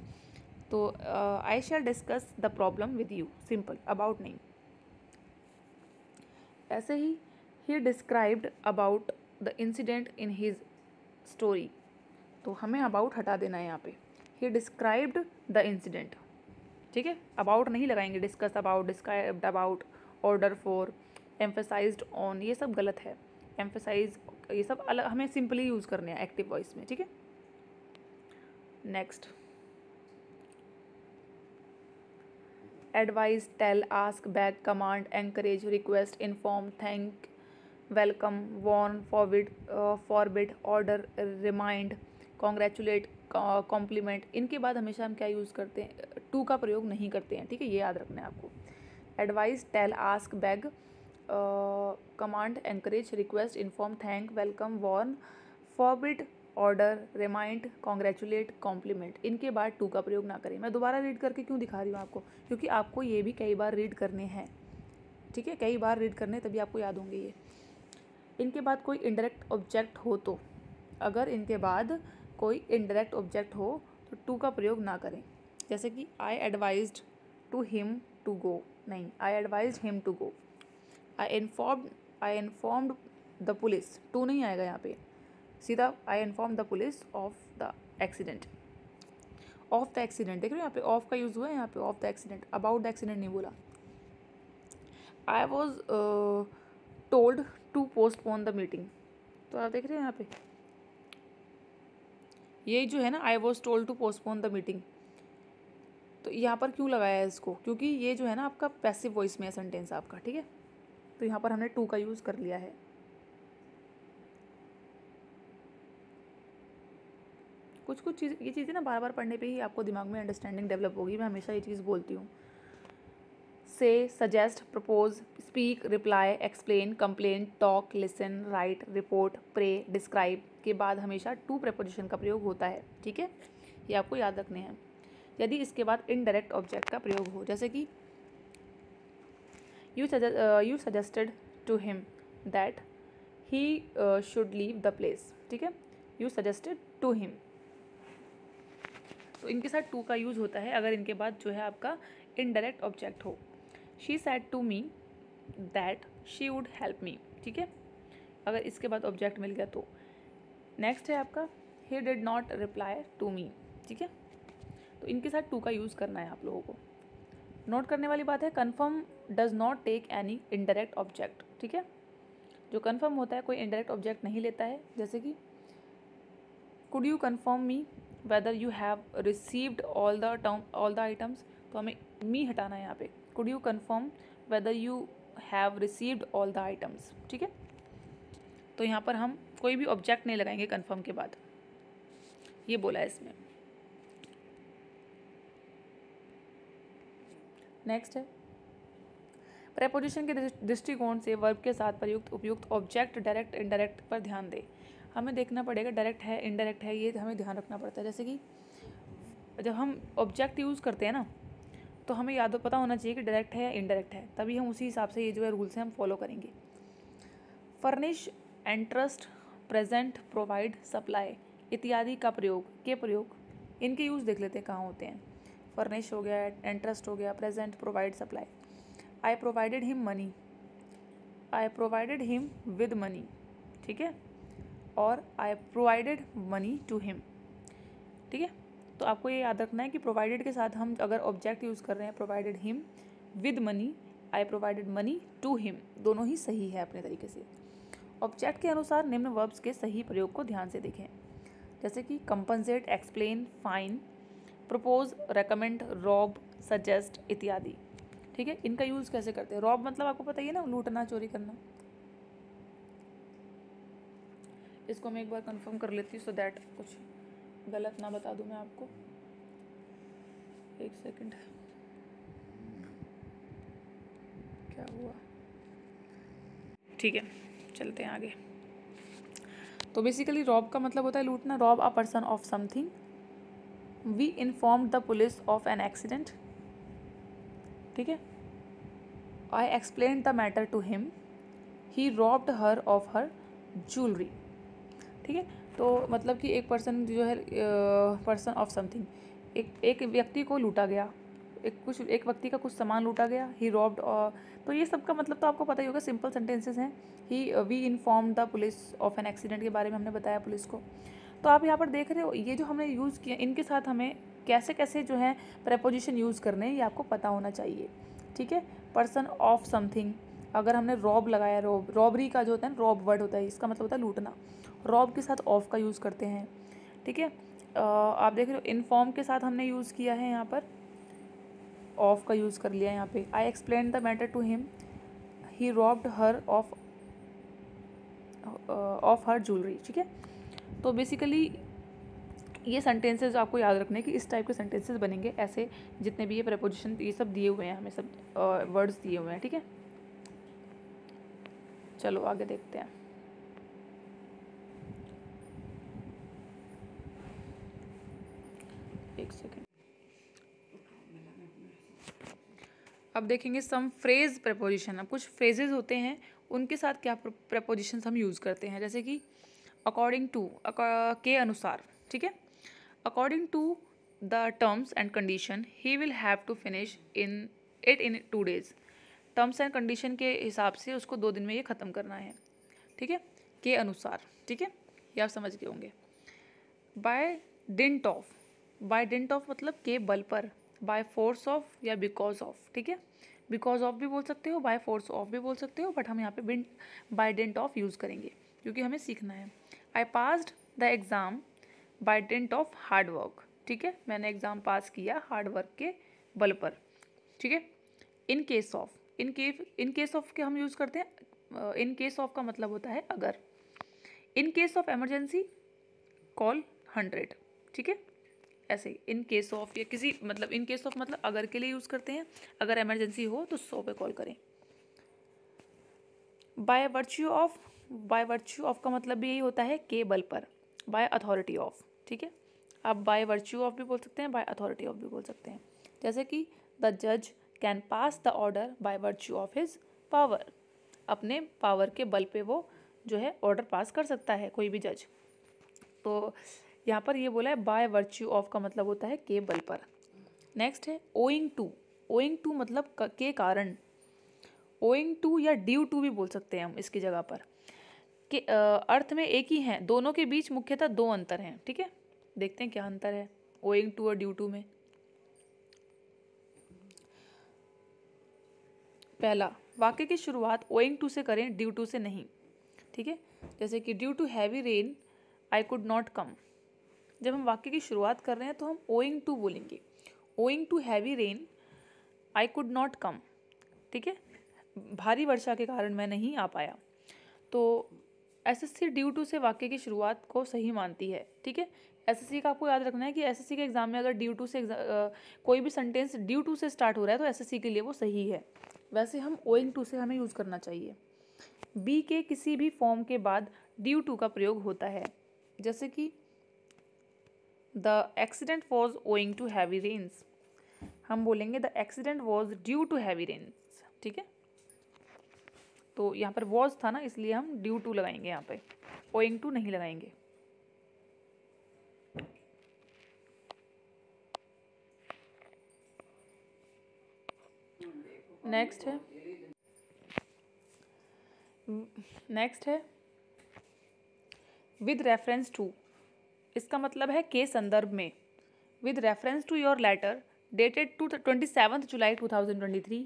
तो I shall discuss the problem with you, simple, about नहीं। ऐसे ही described about the incident in his story, तो हमें अबाउट हटा देना है यहाँ पे। ही डिस्क्राइब्ड द इंसिडेंट, ठीक है, अबाउट नहीं लगाएंगे। Discuss about, described about, order for, emphasised on, ये सब गलत है। एम्फेसाइज, ये सब अलग, हमें सिंपली यूज़ करने हैं एक्टिव वॉइस में, ठीक है। Next, advise, tell, ask, beg, command, encourage, request, inform, thank, welcome, warn, forbid, order, remind, congratulate, compliment. इनके बाद हमेशा हम क्या यूज़ करते हैं, टू का प्रयोग नहीं करते हैं, ठीक है, ये याद रखना है आपको। Advise, tell, ask, beg, command, encourage, request, inform, thank, welcome, warn, forbid, order, remind, congratulate, compliment, इनके बाद टू का प्रयोग ना करें। मैं दोबारा रीड करके क्यों दिखा रही हूँ आपको, क्योंकि आपको ये भी कई बार रीड करने हैं, ठीक है, कई बार रीड करने, तभी आपको याद होंगे ये। इनके बाद कोई इनडायरेक्ट ऑब्जेक्ट हो तो, अगर इनके बाद कोई इनडायरेक्ट ऑब्जेक्ट हो तो टू का प्रयोग ना करें। जैसे कि I advised to him to go, नहीं, I advised him to go. I informed the police, to नहीं आएगा यहाँ पे, सीधा I inform the police of the accident. Of the accident, देख रहे हो यहाँ पे ऑफ का यूज़ हुआ है, यहाँ पे of the accident, about the accident नहीं बोला। I was told to postpone the meeting, तो आप देख रहे हैं यहाँ पे ये जो है ना, I was told to postpone the meeting, तो यहाँ पर क्यों लगाया है इसको, क्योंकि ये जो है ना आपका पैसिव वॉइस में है सेंटेंस आपका, ठीक है। तो यहाँ पर हमने टू का यूज़ कर लिया है। कुछ कुछ चीज़, ये चीज़ें ना बार बार पढ़ने पे ही आपको दिमाग में अंडरस्टैंडिंग डेवलप होगी। मैं हमेशा ये चीज़ बोलती हूँ। Say, suggest, propose, speak, reply, explain, complain, talk, listen, write, report, pray, describe के बाद हमेशा टू प्रेपोजिशन का प्रयोग होता है, ठीक है। ये आपको याद रखने हैं। यदि इसके बाद इनडायरेक्ट ऑब्जेक्ट का प्रयोग हो, जैसे कि you suggested to him that he should leave the place, ठीक है। यू सजेस्टेड टू हिम, तो इनके साथ टू का यूज़ होता है अगर इनके बाद जो है आपका इनडायरेक्ट ऑब्जेक्ट हो। She said to me that she would help me, ठीक है, अगर इसके बाद ऑब्जेक्ट मिल गया तो। नेक्स्ट है आपका he did not reply to me, ठीक है। तो इनके साथ टू का यूज़ करना है आप लोगों को। नोट करने वाली बात है, confirm does not take any indirect object, ठीक है। जो कन्फर्म होता है कोई इनडायरेक्ट ऑब्जेक्ट नहीं लेता है, जैसे कि could you confirm me whether you have received all the items, तो हमें मी हटाना है यहाँ पे। Could you confirm whether you have received all the items, ठीक है। तो यहाँ पर हम कोई भी ऑब्जेक्ट नहीं लगाएंगे कन्फर्म के बाद, ये बोला है इसमें। नेक्स्ट है प्रेपोजिशन के दृष्टिकोण से वर्ब के साथ प्रयुक्त उपयुक्त ऑब्जेक्ट डायरेक्ट इनडायरेक्ट पर ध्यान दें। हमें देखना पड़ेगा डायरेक्ट है इनडायरेक्ट है, ये हमें ध्यान रखना पड़ता है। जैसे कि जब हम ऑब्जेक्ट यूज़ करते हैं ना, तो हमें याद पता होना चाहिए कि डायरेक्ट है या इनडायरेक्ट है, तभी हम उसी हिसाब से ये जो है रूल्स हैं हम फॉलो करेंगे। Furnish, entrust, present, provide, supply इत्यादि का प्रयोग इनके यूज़ देख लेते हैं कहाँ होते हैं। फर्निश हो गया, एंट्रस्ट हो गया, present, provide, supply. I provided him money, I provided him with money, ठीक है, और आई प्रोवाइडेड मनी टू हिम, ठीक है। तो आपको ये याद रखना है कि प्रोवाइडेड के साथ हम अगर ऑब्जेक्ट यूज़ कर रहे हैं, provided him with money, I provided money to him, दोनों ही सही है अपने तरीके से। ऑब्जेक्ट के अनुसार निम्न वर्ब्स के सही प्रयोग को ध्यान से देखें, जैसे कि compensate, explain, fine, propose, recommend, rob, suggest इत्यादि, ठीक है। इनका यूज़ कैसे करते हैं? रॉब मतलब आपको पता ही है ना, लूटना, चोरी करना। इसको मैं एक बार कंफर्म कर लेती हूँ सो दैट कुछ गलत ना बता दूँ मैं आपको। एक सेकंड, क्या हुआ? ठीक है, चलते हैं आगे। तो बेसिकली रॉब का मतलब होता है लूटना। Rob a person of something. We informed the police of an accident, ठीक है। I explained the matter to him, he robbed her of her jewellery, ठीक है। तो मतलब कि एक पर्सन जो है पर्सन ऑफ समथिंग, एक व्यक्ति को लूटा गया, एक व्यक्ति का कुछ सामान लूटा गया, ही रॉब्ड। तो ये सब का मतलब तो आपको पता ही होगा, सिंपल सेंटेंसेस हैं। We inform the police of an accident के बारे में हमने बताया पुलिस को। तो आप यहाँ पर देख रहे हो ये जो हमने यूज़ किया, इनके साथ हमें कैसे कैसे जो है प्रेपोजिशन यूज़ करने हैं ये आपको पता होना चाहिए, ठीक है। पर्सन ऑफ समथिंग, अगर हमने रॉब लगाया, रॉबरी का जो होता है ना, रॉब वर्ड होता है, इसका मतलब होता है लूटना। रॉब के साथ ऑफ का यूज़ करते हैं, ठीक है। आप देख रहे हो इन्फॉर्म के साथ हमने यूज़ किया है, यहाँ पर ऑफ का यूज़ कर लिया यहाँ पे। I explain the matter to him, he robbed her of her jewellery, ठीक है। तो बेसिकली ये सेंटेंसेस आपको याद रखने कि इस टाइप के सेंटेंसेस बनेंगे ऐसे, जितने भी ये प्रेपोजिशन ये सब दिए हुए हैं, हमें सब वर्ड्स दिए हुए हैं, ठीक है। चलो आगे देखते हैं। एक सेकेंड, अब देखेंगे सम फ्रेज प्रेपोजिशन। अब कुछ फ्रेजेस होते हैं उनके साथ क्या प्रेपोजिशंस हम यूज़ करते हैं, जैसे कि अकॉर्डिंग टू, के अनुसार, ठीक है। According to the terms and condition he will have to finish in 2 days। Terms and condition के हिसाब से उसको 2 दिन में ये ख़त्म करना है, ठीक है, के अनुसार, ठीक है, ये आप समझ गए होंगे। By dint of, by dint of मतलब के बल पर, बाय फोर्स ऑफ या बिकॉज ऑफ, ठीक है। बिकॉज ऑफ भी बोल सकते हो, बाय फोर्स ऑफ भी बोल सकते हो, बट हम यहाँ पे बाय डिंट ऑफ यूज़ करेंगे क्योंकि हमें सीखना है। I passed the exam by dint of hard work, ठीक है, मैंने एग्ज़ाम पास किया हार्ड वर्क के बल पर, ठीक है। In case of, in case of के हम यूज़ करते हैं, इन केस ऑफ का मतलब होता है अगर। In case of emergency call 100, ठीक है, ऐसे ही इन केस ऑफ या किसी मतलब इन केस ऑफ मतलब अगर के लिए यूज़ करते हैं, अगर इमरजेंसी हो तो 100 पे कॉल करें। बाय वर्च्यू ऑफ का मतलब भी यही होता है के बल पर, बाय अथॉरिटी ऑफ, ठीक है। आप बाय वर्च्यू ऑफ भी बोल सकते हैं, बाय अथॉरिटी ऑफ भी बोल सकते हैं। जैसे कि द जज can pass the order by virtue of his power, अपने पावर के बल पे वो जो है ऑर्डर पास कर सकता है कोई भी जज। तो यहाँ पर ये बोला है बाय वर्च्यू ऑफ का मतलब होता है के बल पर। नेक्स्ट है ओइंग टू मतलब के कारण, ओइंग टू या ड्यू टू भी बोल सकते हैं हम इसकी जगह पर, कि अर्थ में एक ही हैं, दोनों के बीच मुख्यतः दो अंतर हैं, ठीक है। देखते हैं क्या अंतर है ओइंग टू और ड्यू टू में। पहला, वाक्य की शुरुआत ओइंग टू से करें, ड्यू टू से नहीं, ठीक है। जैसे कि due to heavy rain I could not come, जब हम वाक्य की शुरुआत कर रहे हैं तो हम ओइंग टू बोलेंगे, owing to heavy rain I could not come, ठीक है, भारी वर्षा के कारण मैं नहीं आ पाया। तो एसएससी ड्यू टू से वाक्य की शुरुआत को सही मानती है, ठीक है। एसएससी का आपको याद रखना है कि एसएससी के एग्जाम में अगर ड्यू टू से कोई भी सेंटेंस ड्यू टू से स्टार्ट हो रहा है तो एसएससी के लिए वो सही है। वैसे हम ओइंग टू से हमें यूज़ करना चाहिए। बी के किसी भी फॉर्म के बाद ड्यू टू का प्रयोग होता है, जैसे कि the accident was owing to heavy rains, हम बोलेंगे the accident was due to heavy rains, ठीक है। तो यहाँ पर वॉज था ना, इसलिए हम ड्यू टू लगाएंगे, यहाँ पे ओइंग टू नहीं लगाएंगे। नेक्स्ट है विद रेफरेंस टू, इसका मतलब है के संदर्भ में। With reference to your letter dated 27 July 2023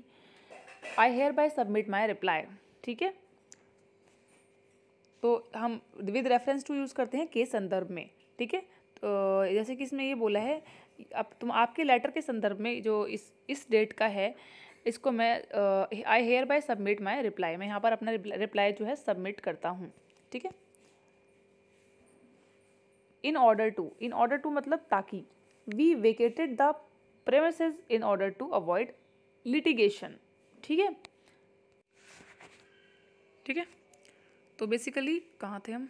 I hereby submit my reply, ठीक है। तो हम विद रेफरेंस टू यूज़ करते हैं के संदर्भ में, ठीक है। तो जैसे कि इसमें ये बोला है अब तुम आपके लेटर के संदर्भ में जो इस डेट का है, इसको मैं I hereby submit my reply, मैं यहाँ पर अपना रिप्लाई जो है सबमिट करता हूँ, ठीक है। इन ऑर्डर टू मतलब ताकि, we vacated the premises in order to avoid litigation, ठीक है, ठीक है। तो बेसिकली कहाँ थे हम,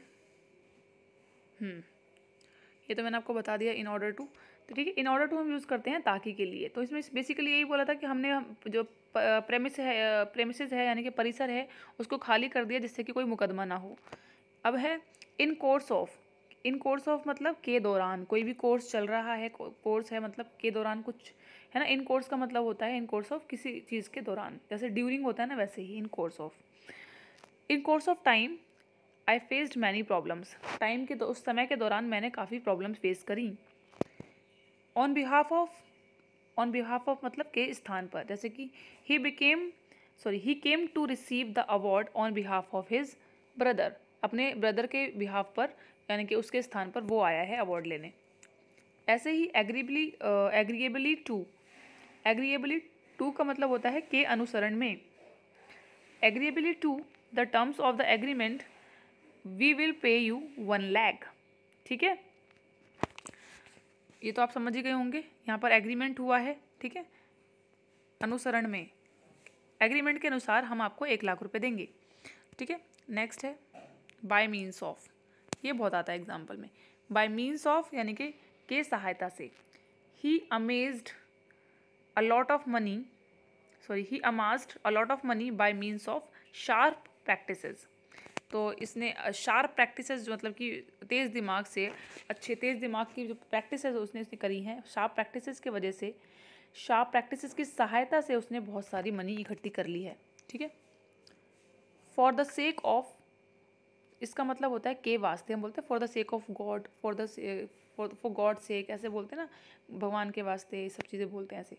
ये तो मैंने आपको बता दिया इन ऑर्डर टू। तो ठीक है, इन ऑर्डर टू हम यूज़ करते हैं ताकि के लिए। तो इसमें बेसिकली यही बोला था कि हमने जो प्रेमिसेस है यानी कि परिसर है उसको खाली कर दिया जिससे कि कोई मुकदमा ना हो। अब है in course of, in course of मतलब के दौरान, कोई भी कोर्स चल रहा है, कोर्स है मतलब के दौरान कुछ है ना। इन कोर्स का मतलब होता है इन कोर्स ऑफ किसी चीज़ के दौरान, जैसे ड्यूरिंग होता है ना वैसे ही in course of. In course of time I faced many problems, time के उस समय के दौरान मैंने काफ़ी प्रॉब्लम्स फेस करी। ऑन बिहाफ ऑफ मतलब के स्थान पर, जैसे कि he came to receive the award on behalf of his brother, अपने ब्रदर के बिहाफ पर यानी कि उसके स्थान पर वो आया है अवार्ड लेने। ऐसे ही एग्रीएबली टू का मतलब होता है के अनुसरण में। Agreeably to the terms of the agreement we will pay you 1 lakh, ठीक है। ये तो आप समझ ही गए होंगे, यहाँ पर एग्रीमेंट हुआ है, ठीक है, अनुसरण में, एग्रीमेंट के अनुसार हम आपको 1 लाख रुपए देंगे, ठीक है। नेक्स्ट है बाय मीन्स ऑफ, ये बहुत आता है एग्जाम्पल में। बाय मीन्स ऑफ यानी कि के सहायता से। He amazed a lot of money, he amassed a lot of money by means of sharp practices. तो इसने शार्प प्रैक्टिसेस मतलब कि तेज़ दिमाग से, तेज़ दिमाग की जो प्रैक्टिस है उसने करी हैं, शार्प प्रैक्टिसेस की वजह से, शार्प प्रैक्टिसेस की सहायता से उसने बहुत सारी मनी इकट्ठी कर ली है, ठीक है। फॉर द सेक ऑफ, इसका मतलब होता है के वास्ते, हम बोलते हैं for the sake of God, for God sake ऐसे बोलते हैं ना, भगवान के वास्ते, ये सब चीज़ें बोलते हैं ऐसे।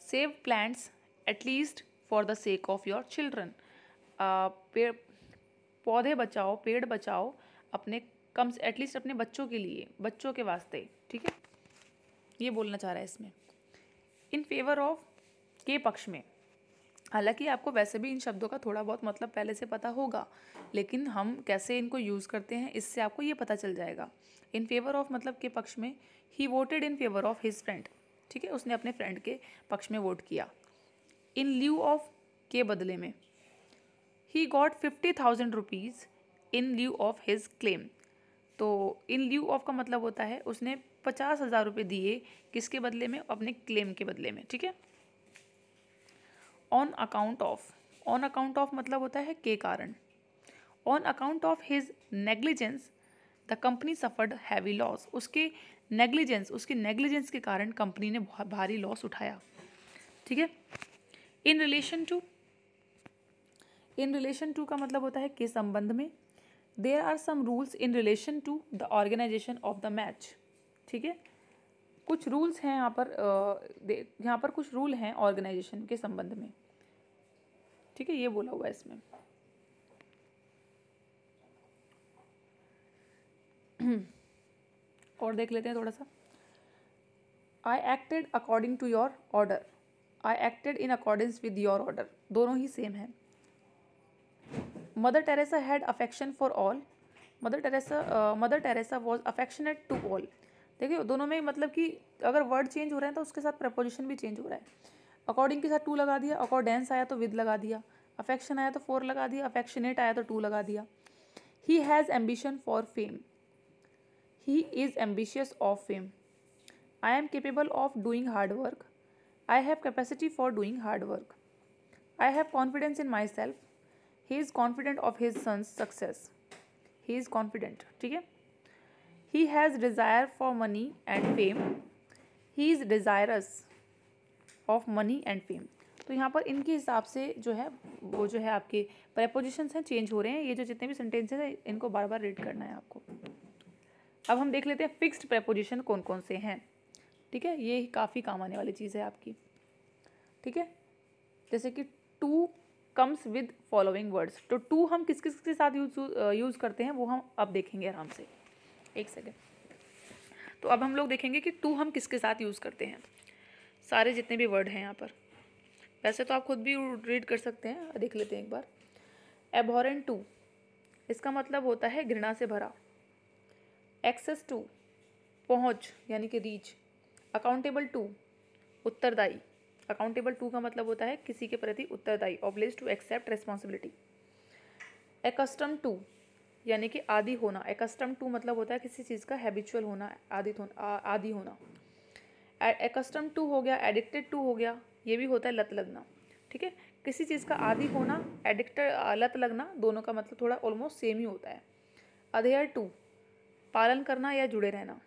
Save plants at least for the sake of your children, पौधे बचाओ, पेड़ बचाओ, अपने कम से एटलीस्ट अपने बच्चों के लिए, बच्चों के वास्ते, ठीक है, ये बोलना चाह रहा है इसमें। इन फेवर ऑफ के पक्ष में, हालांकि आपको वैसे भी इन शब्दों का थोड़ा बहुत मतलब पहले से पता होगा, लेकिन हम कैसे इनको यूज़ करते हैं इससे आपको ये पता चल जाएगा। इन फेवर ऑफ मतलब के पक्ष में, he voted in favour of his friend, ठीक है, उसने अपने फ्रेंड के पक्ष में वोट किया। इन ल्यू ऑफ के बदले में, he got 50,000 rupees in lieu of his claim. तो इन ल्यू ऑफ का मतलब होता है उसने 50,000 रुपये दिए, किसके बदले में? अपने क्लेम के बदले में, ठीक है। On account of, on account of मतलब होता है के कारण। On account of his negligence the company suffered heavy loss, उसके नेग्लिजेंस के कारण कंपनी ने बहुत भारी लॉस उठाया, ठीक है। इन रिलेशन टू का मतलब होता है के संबंध में। There are some rules in relation to the organisation of the match, ठीक है, कुछ रूल्स हैं यहाँ पर कुछ रूल हैं ऑर्गेनाइजेशन के संबंध में, ठीक है, ये बोला हुआ है इसमें। और देख लेते हैं थोड़ा सा। I acted according to your order, I acted in accordance with your order, दोनों ही सेम है। Mother Teresa had affection for all, Mother Teresa was affectionate to all. देखिए दोनों में मतलब कि अगर वर्ड चेंज हो रहे हैं तो उसके साथ प्रपोजिशन भी चेंज हो रहा है। अकॉर्डिंग के साथ टू लगा दिया, अकॉर्डेंस आया तो विद लगा दिया, अफेक्शन आया तो फॉर लगा दिया, अफेक्शनेट आया तो टू लगा दिया। He has ambition for fame, he is ambitious of fame. I am capable of doing hard work, I have capacity for doing hard work. I have confidence in myself, he is confident of his son's success, he is confident, ठीक है। He has desire for money and fame, he is desirous of money and fame. तो यहाँ पर इनके हिसाब से जो है वो जो है आपके प्रेपोजिशंस हैं चेंज हो रहे हैं। ये जो जितने भी सेंटेंसेस हैं इनको बार बार रीड करना है आपको। अब हम देख लेते हैं फिक्स्ड प्रेपोजिशन कौन कौन से हैं, ठीक है, ये काफ़ी काम आने वाली चीज़ है आपकी, ठीक है। जैसे कि to comes with following words, तो टू हम किस किस के साथ यूज़ करते हैं वो हम अब देखेंगे आराम से। एक सेकेंड। तो अब हम लोग देखेंगे कि टू हम किसके साथ यूज़ करते हैं, सारे जितने भी वर्ड हैं यहाँ पर। वैसे तो आप खुद भी रीड कर सकते हैं, देख लेते हैं एक बार। एबहॉरेंट टू, इसका मतलब होता है घृणा से भरा। एक्सेस टू, पहुँच यानी कि रीच। अकाउंटेबल टू, उत्तरदायी। अकाउंटेबल टू का मतलब होता है किसी के प्रति उत्तरदायी, obliged to accept responsibility. Accustomed to यानी कि आदी होना। एकस्टम टू मतलब होता है किसी चीज़ का हैबिचुअल होना, आदी होना। एकस्टम टू हो गया, एडिक्टेड टू हो गया, ये भी होता है लत लगना, ठीक है। किसी चीज़ का आदी होना, एडिक्टेड लत लगना, दोनों का मतलब थोड़ा ऑलमोस्ट सेम ही होता है। अधेयर टू, पालन करना या जुड़े रहना।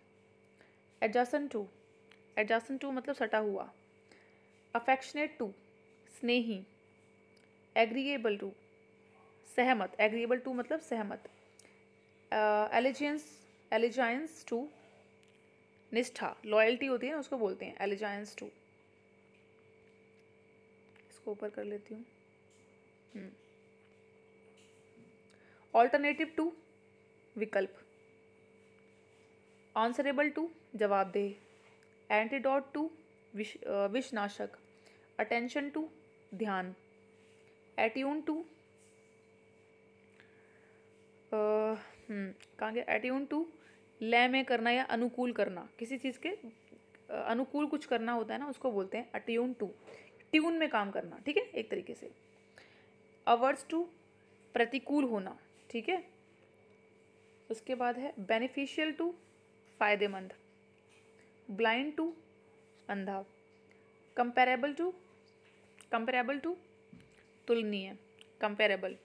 एडजासेंट टू मतलब सटा हुआ। अफेक्शनेट टू, स्नेही। एग्रीएबल टू, सहमत। एग्रीएबल टू मतलब सहमत। एलिजाइंस टू, निष्ठा, लॉयल्टी होती है ना, उसको बोलते हैं एलिजाइंस टू। इसको ऊपर कर लेती हूँ। ऑल्टरनेटिव टू, विकल्प। आंसरेबल टू, जवाबदेह। एंटीडोट टू, विषनाशक। अटेंशन टू, ध्यान। एट्यून टू, कहाँ गया? एट्यून टू, लय में करना या अनुकूल करना, किसी चीज़ के अनुकूल कुछ करना होता है ना, उसको बोलते हैं अट्यून टू, ट्यून में काम करना, ठीक है, एक तरीके से। अवर्स टू, प्रतिकूल होना, ठीक है। उसके बाद है बेनिफिशियल टू, फायदेमंद। ब्लाइंड टू, अंधा। कंपेरेबल टू, तुलनीय। कंपेरेबल,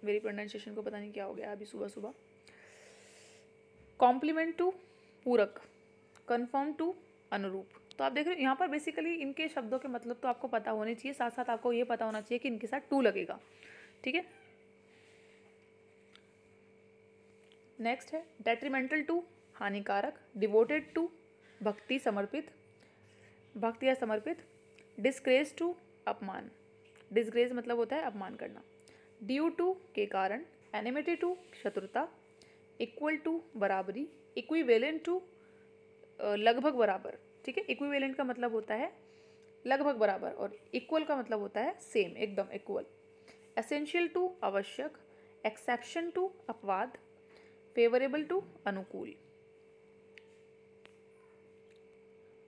मेरी प्रोनाउंसिएशन को पता नहीं क्या हो गया अभी सुबह सुबह। कॉम्प्लीमेंट टू, पूरक। कन्फर्म टू, अनुरूप। तो आप देख रहे हो यहाँ पर बेसिकली इनके शब्दों के मतलब तो आपको पता होने चाहिए, साथ साथ आपको ये पता होना चाहिए कि इनके साथ टू लगेगा, ठीक है। नेक्स्ट है डेट्रीमेंटल टू, हानिकारक। डिवोटेड टू, भक्ति या समर्पित। डिस्ग्रेस टू, अपमान। डिसग्रेस मतलब होता है अपमान करना। ड्यू टू के कारण, एनिमिटी टू शत्रुता, इक्वल टू बराबरी, इक्विवेलेंट टू लगभग बराबर, ठीक है। इक्विवेलेंट का मतलब होता है लगभग बराबर और इक्वल का मतलब होता है सेम, एकदम इक्वल। एसेंशियल टू आवश्यक, एक्सेप्शन टू अपवाद, फेवरेबल टू अनुकूल,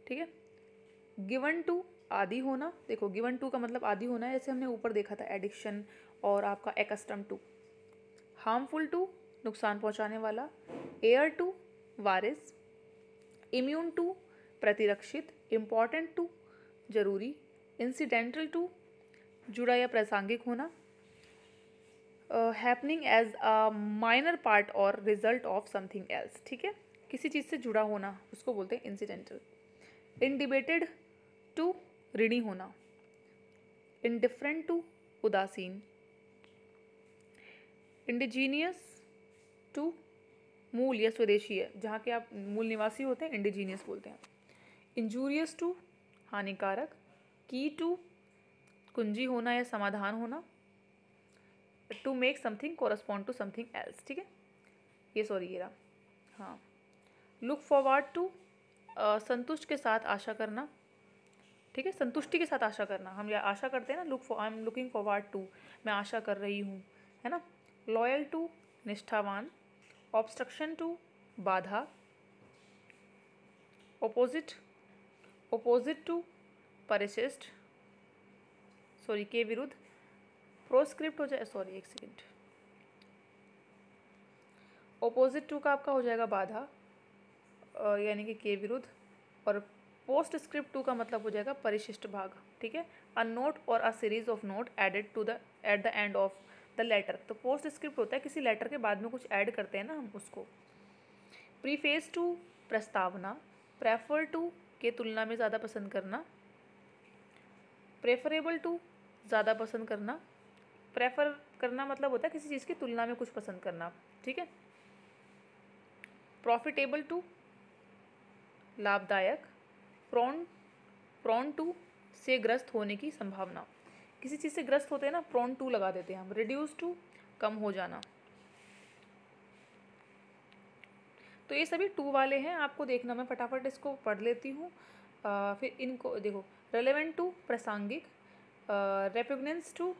ठीक है। गिवन टू आदि होना, देखो गिवन टू का मतलब आदि होना है, जैसे हमने ऊपर देखा था एडिक्शन और आपका एकस्टम टू। हार्मफुल टू नुकसान पहुंचाने वाला, एयर टू वारिस, इम्यून टू प्रतिरक्षित, इम्पॉर्टेंट टू जरूरी, इंसिडेंटल टू जुड़ा या प्रासंगिक होना, happening as a minor part और रिजल्ट ऑफ समथिंग एल्स, ठीक है। किसी चीज़ से जुड़ा होना उसको बोलते हैं इंसिडेंटल। इनडिबेटेड टू ऋणी होना, इंडिफरेंट टू उदासीन, इंडिजीनियस टू मूल या स्वदेशी है, जहाँ के आप मूल निवासी होते हैं इंडिजीनियस बोलते हैं। इंजूरियस टू हानिकारक, की टू कुंजी होना या समाधान होना, to make something correspond to something else, ठीक है। ये सॉरी ये रहा, हाँ। लुक फॉरवर्ड टू संतुष्ट के साथ आशा करना, ठीक है। संतुष्टि के साथ आशा करना, हम या आशा करते हैं ना, I am looking forward to, मैं आशा कर रही हूँ, है ना। लॉयल टू निष्ठावान, ऑब्स्ट्रक्शन टू बाधा, ओपोजिट टू परिशिष्ट, सॉरी के विरुद्ध, प्रोस्क्रिप्ट हो जाए, सॉरी एक सेकेंड, ओपोजिट टू का आपका हो जाएगा बाधा यानी कि के विरुद्ध, और पोस्ट स्क्रिप्ट टू का मतलब हो जाएगा परिशिष्ट भाग, ठीक है। अ नोट और a series of note added to the at the end of the letter, तो पोस्ट स्क्रिप्ट होता है किसी लेटर के बाद में कुछ ऐड करते हैं ना हम उसको। प्रीफेस टू प्रस्तावना, प्रेफर टू के तुलना में ज़्यादा पसंद करना, प्रेफरेबल टू ज़्यादा पसंद करना, प्रेफर करना मतलब होता है किसी चीज़ की तुलना में कुछ पसंद करना, ठीक है। प्रॉफिटेबल टू लाभदायक, प्रॉन टू से ग्रस्त होने की संभावना, किसी चीज़ से ग्रस्त होते हैं ना, प्रॉन टू लगा देते हैं हम। रिड्यूस टू कम हो जाना, तो ये सभी टू वाले हैं, आपको देखना, मैं फटाफट इसको पढ़ लेती हूँ। फिर इनको देखो, रेलेवेंट टू प्रासंगिक, रेपुग्नेंस टू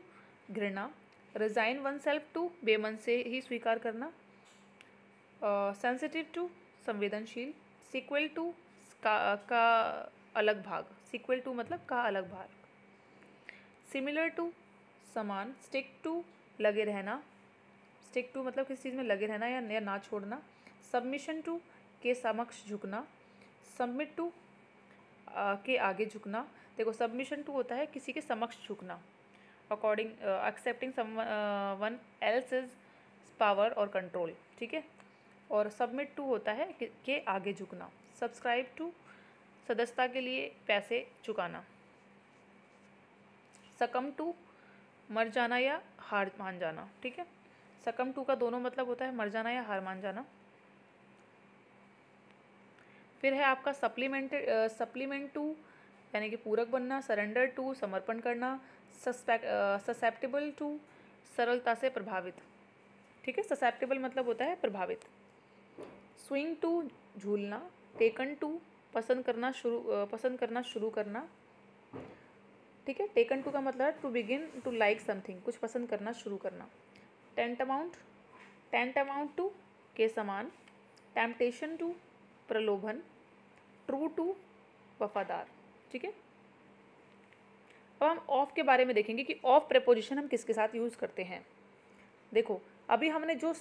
घृणा, रिजाइन वन सेल्फ टू बेमन से ही स्वीकार करना, सेंसिटिव टू संवेदनशील, सिक्वल टू का अलग भाग, सिक्वल टू मतलब का अलग भाग, सिमिलर टू समान, स्टिक टू लगे रहना, स्टिक टू मतलब किसी चीज़ में लगे रहना या ना छोड़ना, सबमिशन टू के समक्ष झुकना, सबमिट टू के आगे झुकना। देखो सबमिशन टू होता है किसी के समक्ष झुकना, according accepting one else is power और कंट्रोल, ठीक है। और सबमिट टू होता है के आगे झुकना, सब्सक्राइब टू सदस्यता के लिए पैसे चुकाना, सकम टू मर जाना या हार मान जाना, ठीक है। सकम टू का दोनों मतलब होता है मर जाना या हार मान जाना। फिर है आपका सप्लीमेंट टू यानी कि पूरक बनना, सरेंडर टू समर्पण करना, ससेप्टेबल टू सरलता से प्रभावित, ठीक है। ससेप्टेबल मतलब होता है प्रभावित। स्विंग टू झूलना, टेकन टू पसंद करना शुरू करना, ठीक है। टेकन टू का मतलब है to begin to like something, कुछ पसंद करना शुरू करना। टेंट अमाउंट टू के समान, टेम्पटेशन टू प्रलोभन, ट्रू टू वफादार, ठीक है। अब हम ऑफ के बारे में देखेंगे कि ऑफ प्रेपोजिशन हम किसके साथ यूज़ करते हैं। देखो अभी हमने जो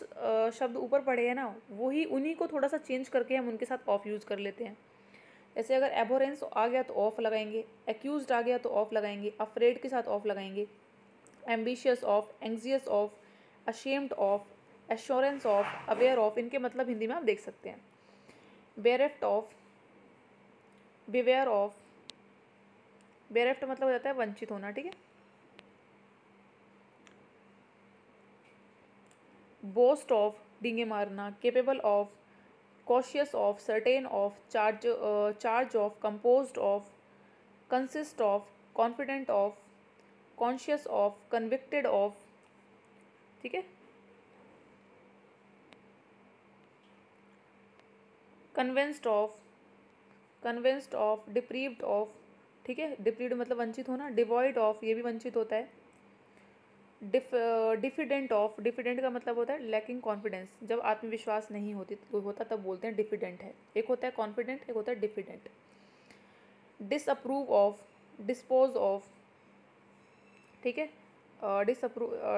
शब्द ऊपर पढ़े हैं ना, वही उन्हीं को थोड़ा सा चेंज करके हम उनके साथ ऑफ यूज़ कर लेते हैं। जैसे अगर एबोरेंस आ गया तो ऑफ लगाएंगे, एक्यूज्ड आ गया तो ऑफ लगाएंगे, अफ्रेड के साथ ऑफ लगाएंगे, ambitious of, anxious of, ashamed of, assurance of, aware of, इनके मतलब हिंदी में आप देख सकते हैं। Bereft of, beware of, bereft मतलब हो जाता है वंचित होना, ठीक है। बोस्ट ऑफ, डींगे मारना, capable of, cautious of, certain of, charge of, composed of, consist of, confident of, conscious of, convicted of, ठीक है, convinced of, convinced of, deprived of, ठीक है, डिप्रीव्ड मतलब वंचित होना, डिवॉइड ऑफ ये भी वंचित होता है, डिफिडेंट ऑफ, डिफिडेंट का मतलब होता है लैकिंग कॉन्फिडेंस, जब आत्मविश्वास नहीं होता तब बोलते हैं डिफिडेंट है। एक होता है कॉन्फिडेंट, एक होता है diffident. Disapprove of, dispose of, ठीक है,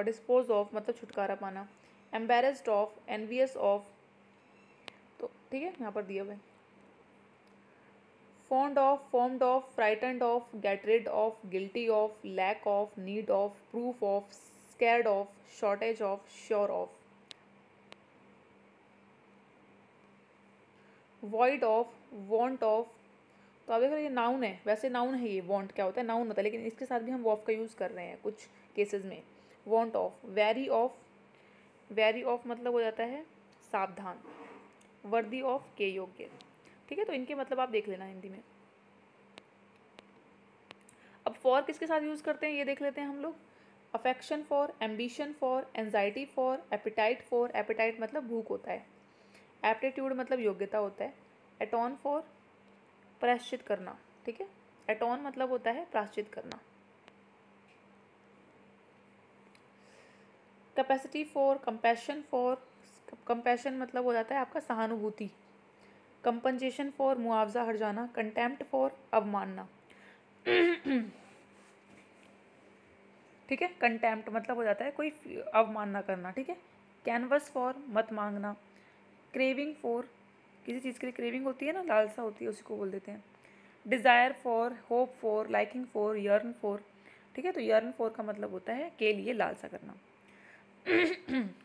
डिस्पोज ऑफ मतलब छुटकारा पाना, एम्बेरस्ड ऑफ, एनवियस ऑफ, तो ठीक है यहाँ पर दिया हुआ है। Fond of, formed of, frightened of, get rid of, guilty of, lack of, need of, proof of, scared of, shortage of, sure of, void of, want of. तो आप देख रहे हैं ये नाउन है, वैसे नाउन है ये, वॉन्ट क्या होता है नाउन होता है, लेकिन इसके साथ भी हम वॉफ का यूज़ कर रहे हैं कुछ केसेस में। Want of, very of, very of मतलब हो जाता है सावधान, वर्दी ऑफ के योग्य, ठीक है। तो इनके मतलब आप देख लेना हिंदी में। अब फॉर किसके साथ यूज़ करते हैं ये देख लेते हैं हम लोग। Affection for, ambition for, anxiety for, appetite for, appetite मतलब भूख होता है, एप्टीट्यूड मतलब योग्यता होता है, एटॉन फॉर प्रायश्चित करना, ठीक है, एटॉन मतलब होता है प्रायश्चित करना, capacity for, compassion for, compassion मतलब हो जाता है आपका सहानुभूति, कंपनसेशन फॉर मुआवजा हर्जाना, कंटेम्प्ट फॉर अवमानना, ठीक है, कंटेम्प्ट मतलब हो जाता है कोई अवमानना करना, ठीक है, कैनवस फॉर मत मांगना, क्रेविंग फॉर किसी चीज़ के लिए क्रेविंग होती है ना, लालसा होती है, उसी को बोल देते हैं, desire for, hope for, liking for, yearn for, ठीक है। तो यर्न फॉर का मतलब होता है के लिए लालसा करना,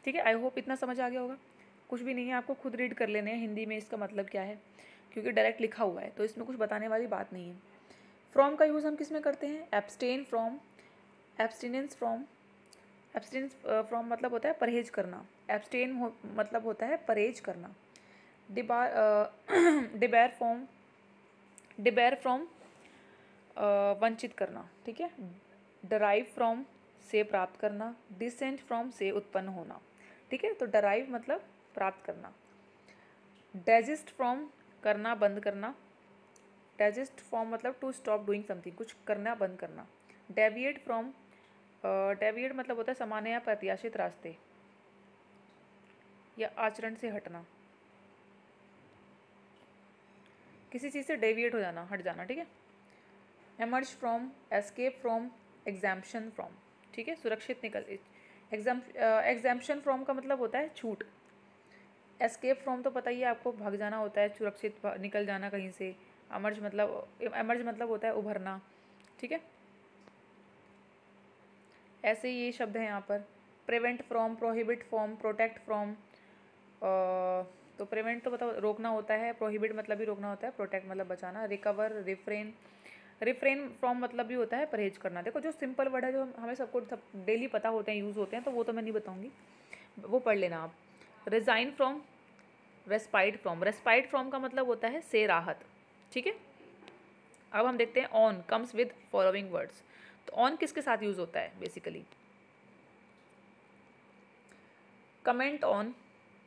ठीक है। आई होप इतना समझ आ गया होगा। कुछ भी नहीं है, आपको खुद रीड कर लेने हैं हिंदी में इसका मतलब क्या है, क्योंकि डायरेक्ट लिखा हुआ है तो इसमें कुछ बताने वाली बात नहीं है। फ्रॉम का यूज़ हम किस में करते हैं, abstain from, abstinence from, abstinence from मतलब होता है परहेज करना, एब्सटेन मतलब होता है परहेज करना, डिबेयर फ्रॉम, डिबेयर फ्रॉम वंचित करना, ठीक है, डराइव फ्रॉम से प्राप्त करना, डिसेंट फ्रॉम से उत्पन्न होना, ठीक है। तो डराइव मतलब प्राप्त करना, डेजिस्ट फ्रॉम करना बंद करना, डेजिस्ट फ्रॉम मतलब टू स्टॉप डूइंग समथिंग कुछ करना बंद करना, डेविएट फ्रॉम, डेविएट मतलब होता है सामान्य या प्रत्याशित रास्ते या आचरण से हटना, किसी चीज़ से डेविएट हो जाना, हट जाना, ठीक है। Emerge from, escape from, exemption from, ठीक है, सुरक्षित निकल, एग्जाम्पशन फ्रॉम का मतलब होता है छूट, एस्केप फ्रॉम तो पता ही है आपको, भाग जाना होता है, सुरक्षित निकल जाना कहीं से, एमर्ज मतलब होता है उभरना, ठीक है। ऐसे ही ये शब्द हैं यहाँ पर, prevent from, prohibit from, protect from, तो प्रिवेंट तो बताओ रोकना होता है, प्रोहिबिट मतलब भी रोकना होता है, प्रोटेक्ट मतलब बचाना, रिकवर, रिफ्रेन, रिफ्रेन फ्रॉम मतलब भी होता है परहेज करना। देखो जो सिंपल वर्ड है जो हमें सबको डेली पता होते हैं, यूज़ होते हैं, तो वो तो मैं नहीं बताऊँगी, वो पढ़ लेना आप। Resign from, respite from, respite from का मतलब होता है से राहत, ठीक है। अब हम देखते हैं on comes with following words. तो ऑन किसके साथ यूज़ होता है बेसिकली, कमेंट ऑन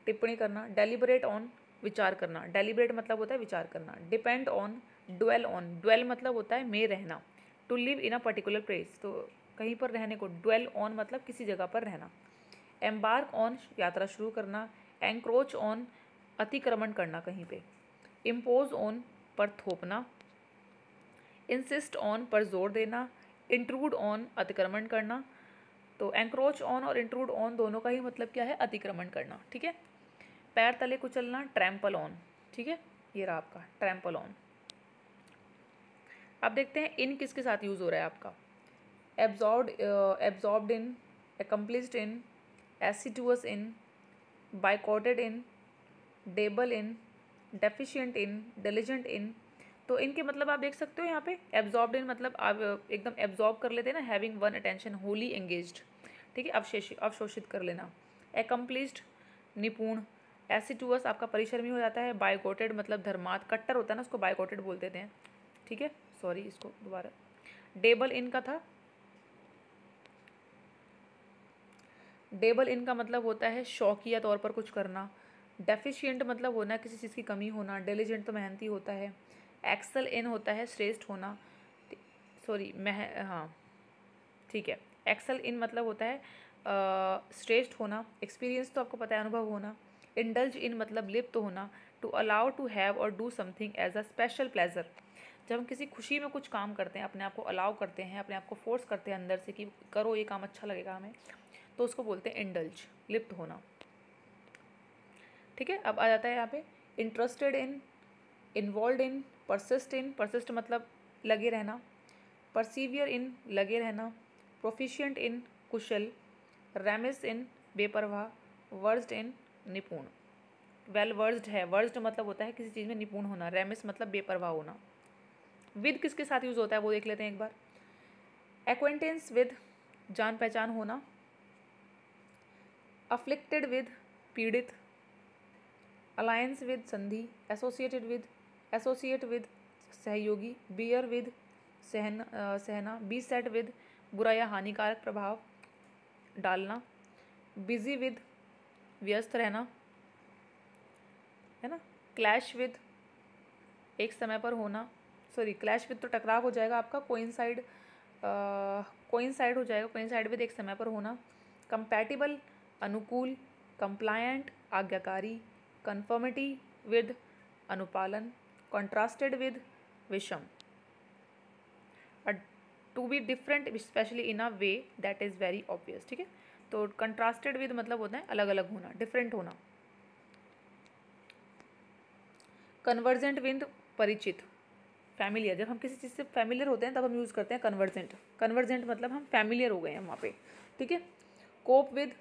टिप्पणी करना, डेलिबरेट ऑन विचार करना, डेलिबरेट मतलब होता है विचार करना, depend on, dwell on, dwell मतलब होता है में रहना, to live in a particular place तो कहीं पर रहने को, ड्वेल ऑन मतलब किसी जगह पर रहना, एम्बार्क ऑन यात्रा शुरू करना, एंक्रोच ऑन अतिक्रमण करना कहीं पे, इम्पोज ऑन पर थोपना, इंसिस्ट ऑन पर जोर देना, इंट्रूड ऑन अतिक्रमण करना। तो एंक्रोच ऑन और इंट्रूड ऑन दोनों का ही मतलब क्या है, अतिक्रमण करना, ठीक है। पैर तले कुचलना, ट्रैम्पल ऑन, ठीक है, ये रहा आपका ट्रैम्पल ऑन। अब देखते हैं इन किसके साथ यूज़ हो रहा है आपका, absorbed in, accomplished in, assiduous in, boycotted in, dabble in, deficient in, diligent in. तो इनके मतलब आप देख सकते हो यहाँ पे, एब्जॉर्ब्ड इन मतलब आप एकदम एब्जॉर्ब कर लेते हैं ना, having one attention, Holi engaged, ठीक है, अवशोषित कर लेना, एकम्प्लिस्ड निपुण, एसिटुअस आपका परिश्रमी हो जाता है, बाइकॉटेड मतलब धर्मात कट्टर होता है ना, उसको बाइकॉटेड बोलते थे, ठीक है, सॉरी इसको दोबारा, डेबल इन का था डेबल इन का मतलब होता है शौकिया तौर पर कुछ करना। डेफिशिएंट मतलब होना किसी चीज़ की कमी होना। डिलीजेंट तो मेहनती होता है। एक्सेल इन होता है श्रेष्ठ होना। सॉरी हाँ ठीक है, एक्सेल इन मतलब होता है श्रेष्ठ होना। एक्सपीरियंस तो आपको पता है, अनुभव होना। इंडल्ज इन मतलब लिप्त होना। To allow to have or do something as a special pleasure. जब हम किसी खुशी में कुछ काम करते हैं, अपने आप को अलाउ करते हैं, अपने आप को फोर्स करते हैं अंदर से कि करो ये काम अच्छा लगेगा हमें, तो उसको बोलते हैं इंडल्ज, लिप्त होना। ठीक है, अब आ जाता है यहाँ पे interested in, involve in, persist in, persist मतलब लगे रहना। परसीवियर इन लगे रहना। Proficient in Kusal. रेमिस in बेपरवाह। Versed in निपुण। वेल वर्स्ड है, वर्स्ड मतलब होता है किसी चीज़ में निपुण होना। रेमिस मतलब बेपरवाह होना। विद किसके साथ यूज़ होता है वो देख लेते हैं एक बार। एक्वेंटेंस विद जान पहचान होना। अफ्लिक्टेड विद पीड़ित। अलायंस विद संधि। एसोसिएटेड विद एसोसिएट विद सहयोगी। बियर विद सहना। बी सेट विद बुरा या हानिकारक प्रभाव डालना। बिजी विद व्यस्त रहना, है ना। क्लैश विद एक समय पर होना, सॉरी क्लैश विद तो टकराव हो जाएगा आपका। कोइंसाइड हो जाएगा। कोइंसाइड विद एक समय पर होना। कंपैटिबल अनुकूल। कंप्लायंट आज्ञाकारी। कन्फर्मिटी विद अनुपालन। कॉन्ट्रास्टेड विद विषम। To be different specially in a way that is very obvious. ठीक है, तो कंट्रास्टेड विद मतलब होता है अलग अलग होना, डिफरेंट होना। कन्वर्जेंट विद परिचित, फैमिलियर। जब हम किसी चीज़ से फैमिलियर होते हैं तब हम यूज़ करते हैं कन्वर्जेंट। कन्वर्जेंट मतलब हम फैमिलियर हो गए हैं वहाँ पे। ठीक है, कोप विद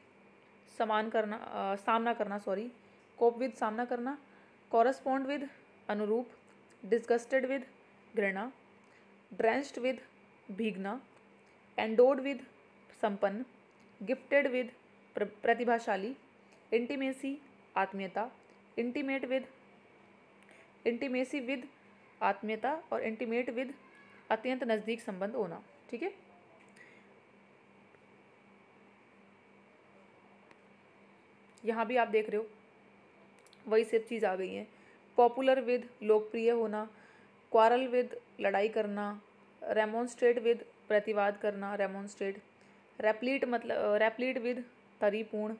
सामना करना, सॉरी कोप विद सामना करना। कॉरस्पॉन्ड विद अनुरूप। डिस्गस्टेड विद घृणा। ड्रेंच्ड विद भीगना। एंडोड विद संपन्न। गिफ्टेड विद प्रतिभाशाली। इंटीमेसी आत्मीयता। इंटीमेसी विद आत्मीयता और इंटीमेट विद अत्यंत नज़दीक संबंध होना। ठीक है, यहाँ भी आप देख रहे हो वही सब चीज़ आ गई है। पॉपुलर विद लोकप्रिय होना। क्वारल विद लड़ाई करना। रेमोन्स्ट्रेट विद प्रतिवाद करना, रेमोन्स्ट्रेट। रैप्लीट विद तरीपूर्ण।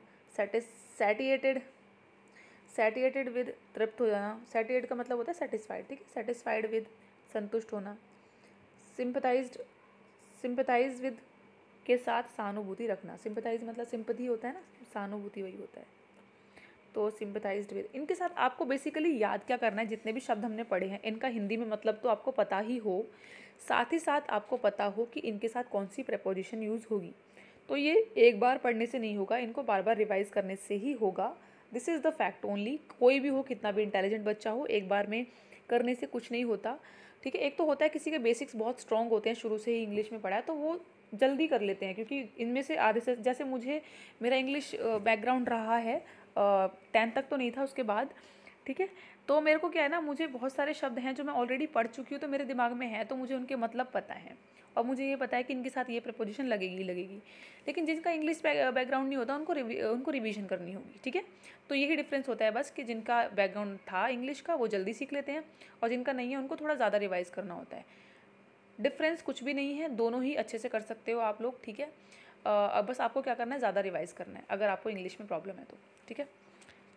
सैटिएटेड विद तृप्त हो जाना। सैटिएट का मतलब होता है सेटिस्फाइड। ठीक है, सेटिस्फाइड विद संतुष्ट होना। सिंपथाइज विद के साथ सहानुभूति रखना। सिंपथाइज मतलब सिंपथी होता है ना, सहानुभूति वही होता है। तो सिंपथाइज्ड विद, इनके साथ आपको बेसिकली याद क्या करना है, जितने भी शब्द हमने पढ़े हैं इनका हिंदी में मतलब तो आपको पता ही हो, साथ ही साथ आपको पता हो कि इनके साथ कौन सी प्रेपोजिशन यूज़ होगी। तो ये एक बार पढ़ने से नहीं होगा, इनको बार बार रिवाइज करने से ही होगा। This is the fact only. कोई भी हो, कितना भी इंटेलिजेंट बच्चा हो, एक बार में करने से कुछ नहीं होता। ठीक है, एक तो होता है किसी के बेसिक्स बहुत स्ट्रॉन्ग होते हैं, शुरू से ही इंग्लिश में पढ़ा है तो वो जल्दी कर लेते हैं, क्योंकि इनमें से आधे से, जैसे मुझे मेरा इंग्लिश बैकग्राउंड रहा है 10th तक तो नहीं था, उसके बाद ठीक है, तो मेरे को क्या है ना, मुझे बहुत सारे शब्द हैं जो मैं ऑलरेडी पढ़ चुकी हूँ तो मेरे दिमाग में है, तो मुझे उनके मतलब पता है और मुझे ये पता है कि इनके साथ ये प्रपोजिशन लगेगी लगेगी। लेकिन जिनका इंग्लिश बैकग्राउंड नहीं होता उनको रिवीजन करनी होगी। ठीक है, तो यही डिफरेंस होता है बस, कि जिनका बैकग्राउंड था इंग्लिश का वो जल्दी सीख लेते हैं और जिनका नहीं है उनको थोड़ा ज़्यादा रिवाइज करना होता है। डिफरेंस कुछ भी नहीं है, दोनों ही अच्छे से कर सकते हो आप लोग। ठीक है, अब बस आपको क्या करना है, ज़्यादा रिवाइज करना है अगर आपको इंग्लिश में प्रॉब्लम है तो। ठीक है,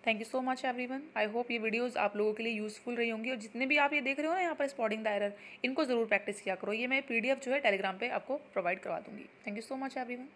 thank you so much everyone. I hope ये वीडियोस आप लोगों के लिए यूज़फुल रही होंगी, और जितने भी आप ये देख रहे हो ना यहाँ पर स्पॉटिंग द एरर, इनको ज़रूर प्रैक्टिस किया करो। ये मैं PDF जो है टेलीग्राम पे आपको प्रोवाइड करवा दूँगी। Thank you so much everyone.